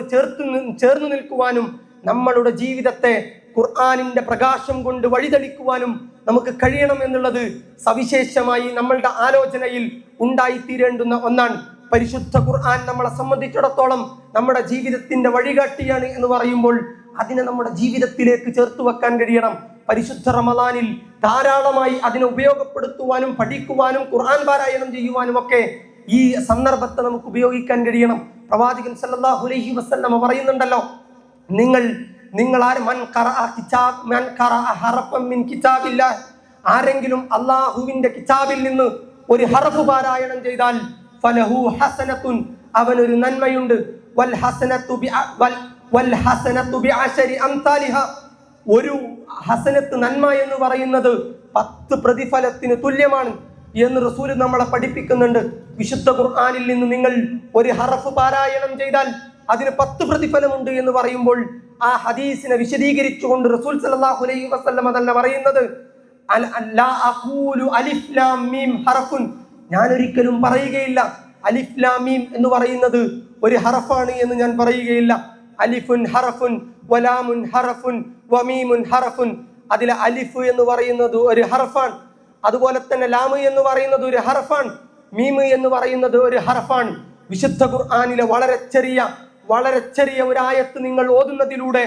ചേർന്ന് നിൽക്കുവാനും നമ്മളുടെ ജീവിതത്തെ ഖുർആനിന്റെ പ്രകാശം കൊണ്ട് വഴിതെളിക്കുവാനും നമുക്ക് കഴിയണം എന്നുള്ളത് സവിശേഷമായി നമ്മളുടെ ആലോചനയിൽ ഉണ്ടായിത്തീരേണ്ടുന്ന ഒന്നാണ്. പരിശുദ്ധ ഖുർആൻ നമ്മളെ സംബന്ധിച്ചിടത്തോളം നമ്മുടെ ജീവിതത്തിന്റെ വഴികാട്ടിയാണ് എന്ന് പറയുമ്പോൾ അതിനെ നമ്മുടെ ജീവിതത്തിലേക്ക് ചേർത്ത് വെക്കാൻ കഴിയണം. പരിശുദ്ധ റമദാനിൽ ധാരാളമായി അതിനെ ഉപയോഗപ്പെടുത്തുവാനും പഠിക്കുവാനും ഖുർആൻ പാരായണം ചെയ്യുവാനും ഒക്കെ ഈ സന്ദർഭത്തെ നമുക്ക് ഉപയോഗിക്കാൻ കഴിയണം. പ്രവാചകൻ സല്ലല്ലാഹു അലൈഹി വസല്ലം പറയുന്നുണ്ടല്ലോ, നിങ്ങൾ നിങ്ങൾ ആരെങ്കിലും അള്ളാഹുവിന്റെ കിതാബിൽ നിന്ന് ഒരു ഹർഫ് പാരായണം ചെയ്താൽ ഫലഹു ഹസനത്തുൻ, അവനൊരു നന്മയുണ്ട്. വൽ ഹസനത്തു ബിഅശരി അംസാലിഹ, ഒരു ഹസനത്ത് നന്മ എന്ന് പറയുന്നത് 10 പ്രതിഫലത്തിന് തുല്യമാണ് എന്ന് റസൂൽ നമ്മളെ പഠിപ്പിക്കുന്നുണ്ട്. വിശുദ്ധ ഖുർആനിൽ നിന്ന് നിങ്ങൾ ഒരു ഹർഫ് പാരായണം ചെയ്താൽ അതിന് 10 പ്രതിഫലമുണ്ട് എന്ന് പറയുമ്പോൾ ആ ഹദീസിനെ വിശദീകരിച്ചുകൊണ്ട് റസൂൽ സല്ലല്ലാഹു അലൈഹി വസല്ലം തന്നെ പറയുന്നത് ലാ അഖൂലു അലിഫ് ലാം മീം ഹർഫുൻ, ഞാൻ ഒരിക്കലും പറയുകയില്ല അലിഫ് ലാം മീം എന്ന് പറയുന്നത് ഒരു ഹർഫാണ് എന്ന് ഞാൻ പറയുകയില്ല. അലിഫുൻ ഹർഫുൻ വലാമുൻ ഹർഫുൻ വമീമുൻ ഹർഫുൻ, അതിലെ അലിഫ് എന്ന് പറയുന്നത് ഒരു ഹർഫാണ്, അതുപോലെ തന്നെ ലാമ് എന്ന് പറയുന്നത് ഒരു ഹർഫാണ്, മീം എന്ന് പറയുന്നത് ഒരു ഹർഫാണ്. വിശുദ്ധ ഖുർആനിലെ വളരെ ചെറിയ ഒരു ആയത്ത് നിങ്ങൾ ഓതുന്നതിലൂടെ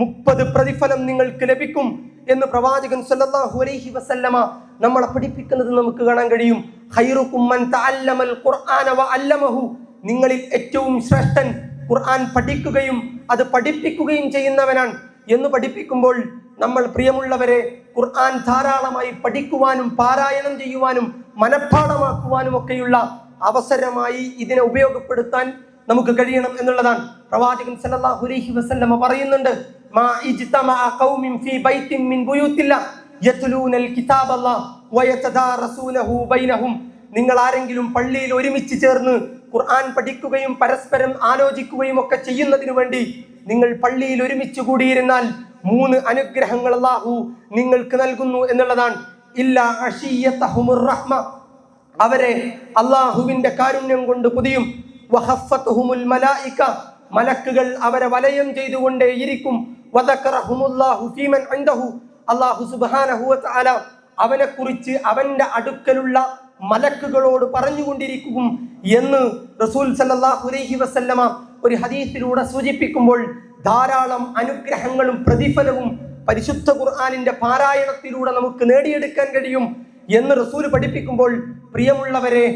30 പ്രതിഫലം നിങ്ങൾക്ക് ലഭിക്കും എന്ന് പ്രവാചകൻ സല്ലല്ലാഹു അലൈഹി വസല്ലമ നമ്മളെ പഠിപ്പിക്കുന്നത് നമുക്ക് കാണാൻ കഴിയും. ഖൈറുക്കും മൻ തഅല്ലമൽ ഖുർആന വഅല്ലമഹു, നിങ്ങളിൽ ഏറ്റവും ശ്രേഷ്ഠൻ ഖുർആൻ പഠിക്കുകയും അത് പഠിപ്പിക്കുകയും ചെയ്യുന്നവനാണ് എന്ന് പഠിപ്പിക്കുമ്പോൾ നമ്മൾ പ്രിയമുള്ളവരെ ഖുർആൻ ധാരാളമായി പഠിക്കുവാനും പാരായണം ചെയ്യുവാനും മനഃപ്പാഠമാക്കുവാനും ഒക്കെയുള്ള അവസരമായി ഇതിനെ ഉപയോഗപ്പെടുത്താൻ നമുക്ക് കഴിയണം എന്നുള്ളതാണ്. പ്രവാചകൻ സല്ലല്ലാഹു അലൈഹി വസല്ലമ പറയുന്നുണ്ട്, മാ ഇജ്തമഅ ഖൗമിൻ ഫീ ബൈത്തിൻ മിൻ ബുയൂത്തില്ലാഹ് യത്ലൂനൽ കിതാബല്ലാഹ് വയതദാറസൂനഹു ബൈനഹും, നിങ്ങൾ ആരെങ്കിലും പള്ളിയിൽ ഒരുമിച്ച് ചേർന്ന് ഖുർആൻ പഠിക്കുകയും പരസ്പരം ആലോചിക്കുകയും ഒക്കെ ചെയ്യുന്നതിനു വേണ്ടി നിങ്ങൾ പള്ളിയിൽ ഒരുമിച്ച് കൂടിയിരുന്നാൽ 3 അനുഗ്രഹങ്ങൾ അല്ലാഹു നിങ്ങൾക്ക് നൽകുന്നു എന്നുള്ളതാണ്. ഇല്ലാ അശിയതഹുമുർ റഹ്മ, അവരെ അല്ലാഹുവിന്റെ കാരുണ്യം കൊണ്ട് പൊതിയും. വഹഫത്തുഹുമുൽ മലായിക, മലക്കുകൾ അവരെ വലയം ചെയ്തുകൊണ്ടേയിരിക്കും. വദക്കറഹുമുല്ലാഹു ഫീമൻ ഇൻദഹു, അല്ലാഹു സുബ്ഹാനഹു വ തആല അവനെ കുറിച്ച് അവന്റെ അടുക്കലുള്ള മലക്കുകളോട് പറഞ്ഞുകൊണ്ടിരിക്കും എന്ന് റസൂൽ സല്ലല്ലാഹു അലൈഹി വസല്ലമ ഒരു ഹദീസിലൂടെ സൂചിപ്പിക്കുമ്പോൾ ധാരാളം അനുഗ്രഹങ്ങളും പ്രതിഫലവും പരിശുദ്ധ ഖുർആനിന്റെ പാരായണത്തിലൂടെ നമുക്ക് നേടിയെടുക്കാൻ കഴിയും എന്ന് റസൂൽ പഠിപ്പിക്കുമ്പോൾ പ്രിയമുള്ളവരെ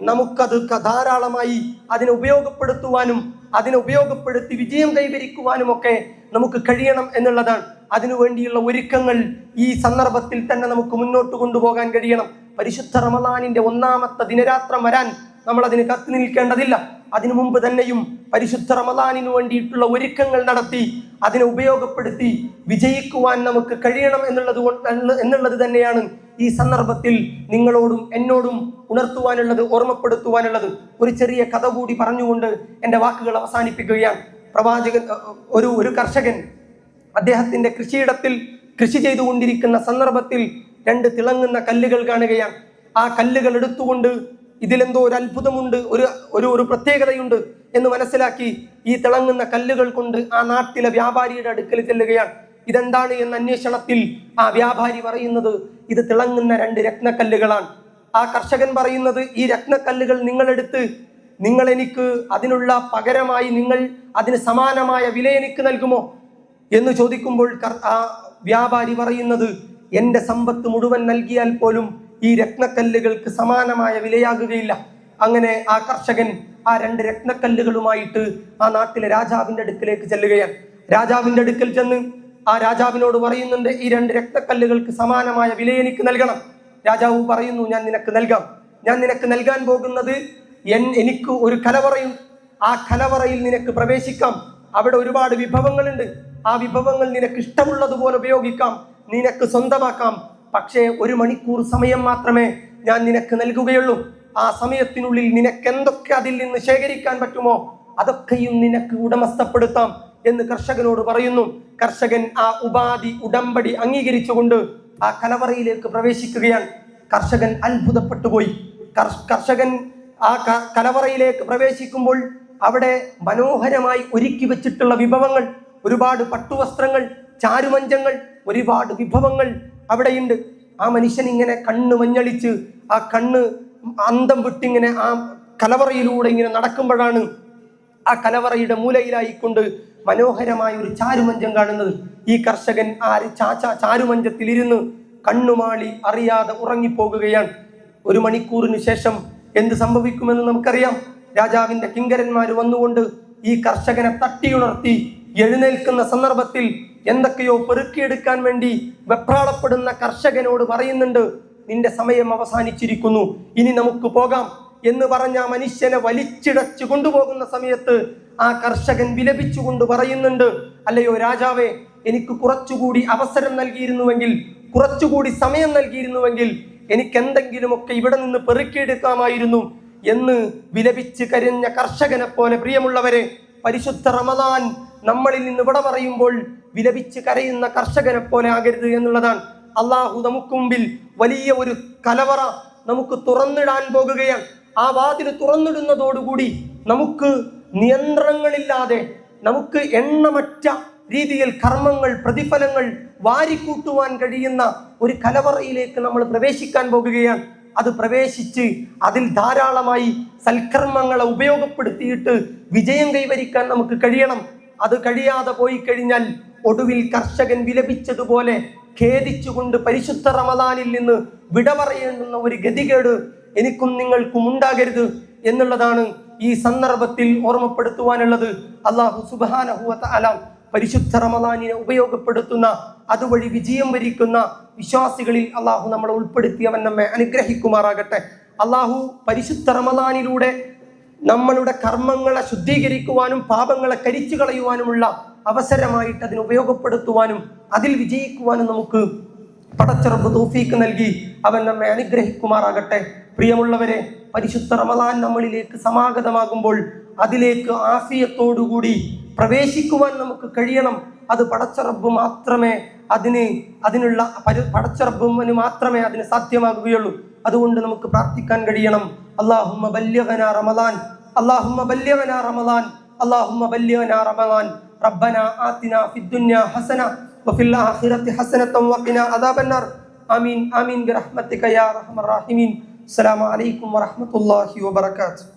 നമുക്കത് ധാരാളമായി അതിനെ ഉപയോഗപ്പെടുത്തുവാനും അതിനെ ഉപയോഗപ്പെടുത്തി വിജയം കൈവരിക്കുവാനും ഒക്കെ നമുക്ക് കഴിയണം എന്നുള്ളതാണ്. അതിനുവേണ്ടിയുള്ള ഒരുക്കങ്ങൾ ഈ സന്ദർഭത്തിൽ തന്നെ നമുക്ക് മുന്നോട്ട് കൊണ്ടുപോകാൻ കഴിയണം. പരിശുദ്ധ റമദാനിന്റെ 1ാമത്തെ ദിനരാത്രം വരാൻ നമ്മൾ അതിന് കത്തി നിൽക്കേണ്ടതില്ല. അതിനു മുമ്പ് തന്നെയും പരിശുദ്ധ റമദാനിന് വേണ്ടിയിട്ടുള്ള ഒരുക്കങ്ങൾ നടത്തി അതിനെ ഉപയോഗപ്പെടുത്തി വിജയിക്കുവാൻ നമുക്ക് കഴിയണം എന്നുള്ളത് തന്നെയാണ് ഈ സന്ദർഭത്തിൽ നിങ്ങളോടും എന്നോടും ഉണർത്തുവാനുള്ളത്, ഓർമ്മപ്പെടുത്തുവാനുള്ളത്. ഒരു ചെറിയ കഥ കൂടി പറഞ്ഞുകൊണ്ട് എൻ്റെ വാക്കുകൾ അവസാനിപ്പിക്കുകയാണ്. ഒരു കർഷകൻ അദ്ദേഹത്തിന്റെ കൃഷിയിടത്തിൽ കൃഷി ചെയ്തുകൊണ്ടിരിക്കുന്ന സന്ദർഭത്തിൽ 2 തിളങ്ങുന്ന കല്ലുകൾ കാണുകയാണ്. ആ കല്ലുകൾ എടുത്തുകൊണ്ട് ഇതിലെന്തോ ഒരു അത്ഭുതമുണ്ട്, ഒരു പ്രത്യേകതയുണ്ട് എന്ന് മനസ്സിലാക്കി ഈ തിളങ്ങുന്ന കല്ലുകൾ കൊണ്ട് ആ നാട്ടിലെ വ്യാപാരിയുടെ അടുക്കൽ ചെല്ലുകയാണ്. ഇതെന്താണ് എന്ന അന്വേഷണത്തിൽ ആ വ്യാപാരി പറയുന്നത് ഇത് തിളങ്ങുന്ന 2 രത്നക്കല്ലുകളാണ്. ആ കർഷകൻ പറയുന്നത് ഈ രത്നക്കല്ലുകൾ നിങ്ങളെടുത്ത് നിങ്ങൾ എനിക്ക് അതിനുള്ള പകരമായി നിങ്ങൾ അതിന് സമാനമായ വില എനിക്ക് നൽകുമോ എന്ന് ചോദിക്കുമ്പോൾ ആ വ്യാപാരി പറയുന്നത് എൻ്റെ സമ്പത്ത് മുഴുവൻ നൽകിയാൽ പോലും ഈ രത്നക്കല്ലുകൾക്ക് സമാനമായ വിലയാകുകയില്ല. അങ്ങനെ ആ കർഷകൻ ആ 2 രത്നക്കല്ലുകളുമായിട്ട് ആ നാട്ടിലെ രാജാവിന്റെ അടുക്കലേക്ക് ചെല്ലുകയാണ്. രാജാവിന്റെ അടുക്കൽ ചെന്ന് ആ രാജാവിനോട് പറയുന്നുണ്ട് ഈ 2 രത്നക്കല്ലുകൾക്ക് സമാനമായ വില എനിക്ക് നൽകണം. രാജാവ് പറയുന്നു ഞാൻ നിനക്ക് നൽകാൻ പോകുന്നത് എനിക്ക് ഒരു കലവറയുണ്ട്. ആ കലവറയിൽ നിനക്ക് പ്രവേശിക്കാം. അവിടെ ഒരുപാട് വിഭവങ്ങളുണ്ട്. ആ വിഭവങ്ങൾ നിനക്ക് ഇഷ്ടമുള്ളതുപോലെ ഉപയോഗിക്കാം, നിനക്ക് സ്വന്തമാക്കാം. പക്ഷേ 1 മണിക്കൂർ സമയം മാത്രമേ ഞാൻ നിനക്ക് നൽകുകയുള്ളൂ. ആ സമയത്തിനുള്ളിൽ നിനക്ക് എന്തൊക്കെ അതിൽ നിന്ന് ശേഖരിക്കാൻ പറ്റുമോ അതൊക്കെയും നിനക്ക് ഉടമസ്ഥപ്പെടുത്താം എന്ന് കർഷകനോട് പറയുന്നു. കർഷകൻ ആ ഉടമ്പടി അംഗീകരിച്ചുകൊണ്ട് ആ കലവറയിലേക്ക് പ്രവേശിക്കുകയാണ്. കർഷകൻ അത്ഭുതപ്പെട്ടുപോയി. കർഷകൻ ആ കലവറയിലേക്ക് പ്രവേശിക്കുമ്പോൾ അവിടെ മനോഹരമായി ഒരുക്കി വെച്ചിട്ടുള്ള വിഭവങ്ങൾ, ഒരുപാട് പട്ടുവസ്ത്രങ്ങൾ, ചാരുമഞ്ചങ്ങൾ, ഒരുപാട് വിഭവങ്ങൾ അവിടെയുണ്ട്. ആ മനുഷ്യൻ ഇങ്ങനെ കണ്ണ് മഞ്ഞളിച്ച് ആ കണ്ണ് അന്തം വിട്ടിങ്ങനെ ആ കലവറയിലൂടെ ഇങ്ങനെ നടക്കുമ്പോഴാണ് ആ കലവറയുടെ മൂലയിലായിക്കൊണ്ട് മനോഹരമായ ഒരു ചാരുമഞ്ചം കാണുന്നത്. ഈ കർഷകൻ ആ ചാരുമഞ്ചത്തിൽ ഇരുന്ന് കണ്ണുമാളി അറിയാതെ ഉറങ്ങിപ്പോകുകയാണ്. 1 മണിക്കൂറിന് ശേഷം എന്ത് സംഭവിക്കുമെന്ന് നമുക്കറിയാം. രാജാവിന്റെ കിങ്കരന്മാർ വന്നുകൊണ്ട് ഈ കർഷകനെ തട്ടിയുണർത്തി എഴുന്നേൽക്കുന്ന സന്ദർഭത്തിൽ എന്തൊക്കെയോ പെറുക്കിയെടുക്കാൻ വേണ്ടി വെപ്രാളപ്പെടുന്ന കർഷകനോട് പറയുന്നുണ്ട്, നിന്റെ സമയം അവസാനിച്ചിരിക്കുന്നു, ഇനി നമുക്ക് പോകാം എന്ന് പറഞ്ഞ മനുഷ്യനെ വലിച്ചിടച്ചു കൊണ്ടുപോകുന്ന സമയത്ത് ആ കർഷകൻ വിലപിച്ചുകൊണ്ട് പറയുന്നുണ്ട്, അല്ലയോ രാജാവേ, എനിക്ക് കുറച്ചുകൂടി അവസരം നൽകിയിരുന്നുവെങ്കിൽ, കുറച്ചുകൂടി സമയം നൽകിയിരുന്നുവെങ്കിൽ എനിക്ക് എന്തെങ്കിലുമൊക്കെ ഇവിടെ നിന്ന് പെറുക്കിയെടുക്കാമായിരുന്നു എന്ന് വിലപിച്ച് കരഞ്ഞ കർഷകനെ പോലെ പ്രിയമുള്ളവരെ, പരിശുദ്ധ റമദാൻ നമ്മളിൽ നിന്ന് വിട പറയുമ്പോൾ വിലപിച്ച് കരയുന്ന കർഷകനെ പോലെ ആകരുത് എന്നുള്ളതാണ്. അള്ളാഹു നമുക്ക് മുമ്പിൽ വലിയ ഒരു കലവറ നമുക്ക് തുറന്നിടാൻ പോകുകയാണ്. ആ വാതിൽ തുറന്നിടുന്നതോടുകൂടി നമുക്ക് നിയന്ത്രണങ്ങളില്ലാതെ, നമുക്ക് എണ്ണമറ്റ രീതിയിൽ കർമ്മങ്ങൾ, പ്രതിഫലങ്ങൾ വാരിക്കൂട്ടുവാൻ കഴിയുന്ന ഒരു കലവറയിലേക്ക് നമ്മൾ പ്രവേശിക്കാൻ പോകുകയാണ്. അത് പ്രവേശിച്ച് അതിൽ ധാരാളമായി സൽക്കർമ്മങ്ങളെ ഉപയോഗപ്പെടുത്തിയിട്ട് വിജയം കൈവരിക്കാൻ നമുക്ക് കഴിയണം. അത് കഴിയാതെ പോയി കഴിഞ്ഞാൽ ഒടുവിൽ കർഷകൻ വിലപിച്ചതുപോലെ ഖേദിച്ചുകൊണ്ട് പരിശുദ്ധ റമദാനിൽ നിന്ന് വിട പറയേണ്ടുന്ന ഒരു ഗതികേട് എനിക്കും നിങ്ങൾക്കും ഉണ്ടാകരുത് എന്നുള്ളതാണ് ഈ സന്ദർഭത്തിൽ ഓർമ്മപ്പെടുത്തുവാനുള്ളത്. അല്ലാഹു സുബ്ഹാനഹു വ തആല പരിശുദ്ധ റമദാനിനെ ഉപയോഗപ്പെടുത്തുന്ന, അതുവഴി വിജയം വരിക്കുന്ന വിശ്വാസികളിൽ അള്ളാഹു നമ്മളെ ഉൾപ്പെടുത്തി അവൻ നമ്മെ അനുഗ്രഹിക്കുമാറാകട്ടെ. അള്ളാഹു പരിശുദ്ധ റമദാനിലൂടെ നമ്മളുടെ കർമ്മങ്ങളെ ശുദ്ധീകരിക്കുവാനും പാപങ്ങളെ കരിച്ചു കളയുവാനുമുള്ള അവസരമായിട്ട് അതിന് ഉപയോഗപ്പെടുത്തുവാനും അതിൽ വിജയിക്കുവാനും നമുക്ക് പടച്ച റബ്ബ് തൗഫീക്ക് നൽകി അവൻ നമ്മെ അനുഗ്രഹിക്കുമാറാകട്ടെ. പ്രിയമുള്ളവരെ, പരിശുദ്ധ റമദാൻ നമ്മളിലേക്ക് സമാഗതമാകുമ്പോൾ അതിലേക്ക് ആഫിയത്തോടുകൂടി പ്രവേശിക്കുവാൻ നമുക്ക് കഴിയണം. അത് പടച്ച റബ്ബ് മാത്രമേ അതിനുള്ള പടച്ച റബ്ബിന് മാത്രമേ അതിന് സാധ്യമാകുകയുള്ളൂ. അതുകൊണ്ട് നമുക്ക് പ്രാർത്ഥിക്കാൻ കഴിയണം, അല്ലാഹുമ്മ ബല്ലിഗ്നാ റമദാൻ, അല്ലാഹുമ്മ ബല്ലിഗ്നാ റമദാൻ, അല്ലാഹുമ്മ ബല്ലിഗ്നാ റമദാൻ. റബ്ബനാ ആതിനാ ഫിദ്ദുനിയാ ഹസന വഫിൽ ആഖിറതി ഹസനതൻ വഖിനാ അദാബന്നാർ. ആമീൻ ആമീൻ ബിറഹ്മതിക യാ അർഹമർ റഹീമീൻ. അസ്സലാമു അലൈക്കും വറഹ്മത്തുള്ളാഹി വബറകാതുഹു.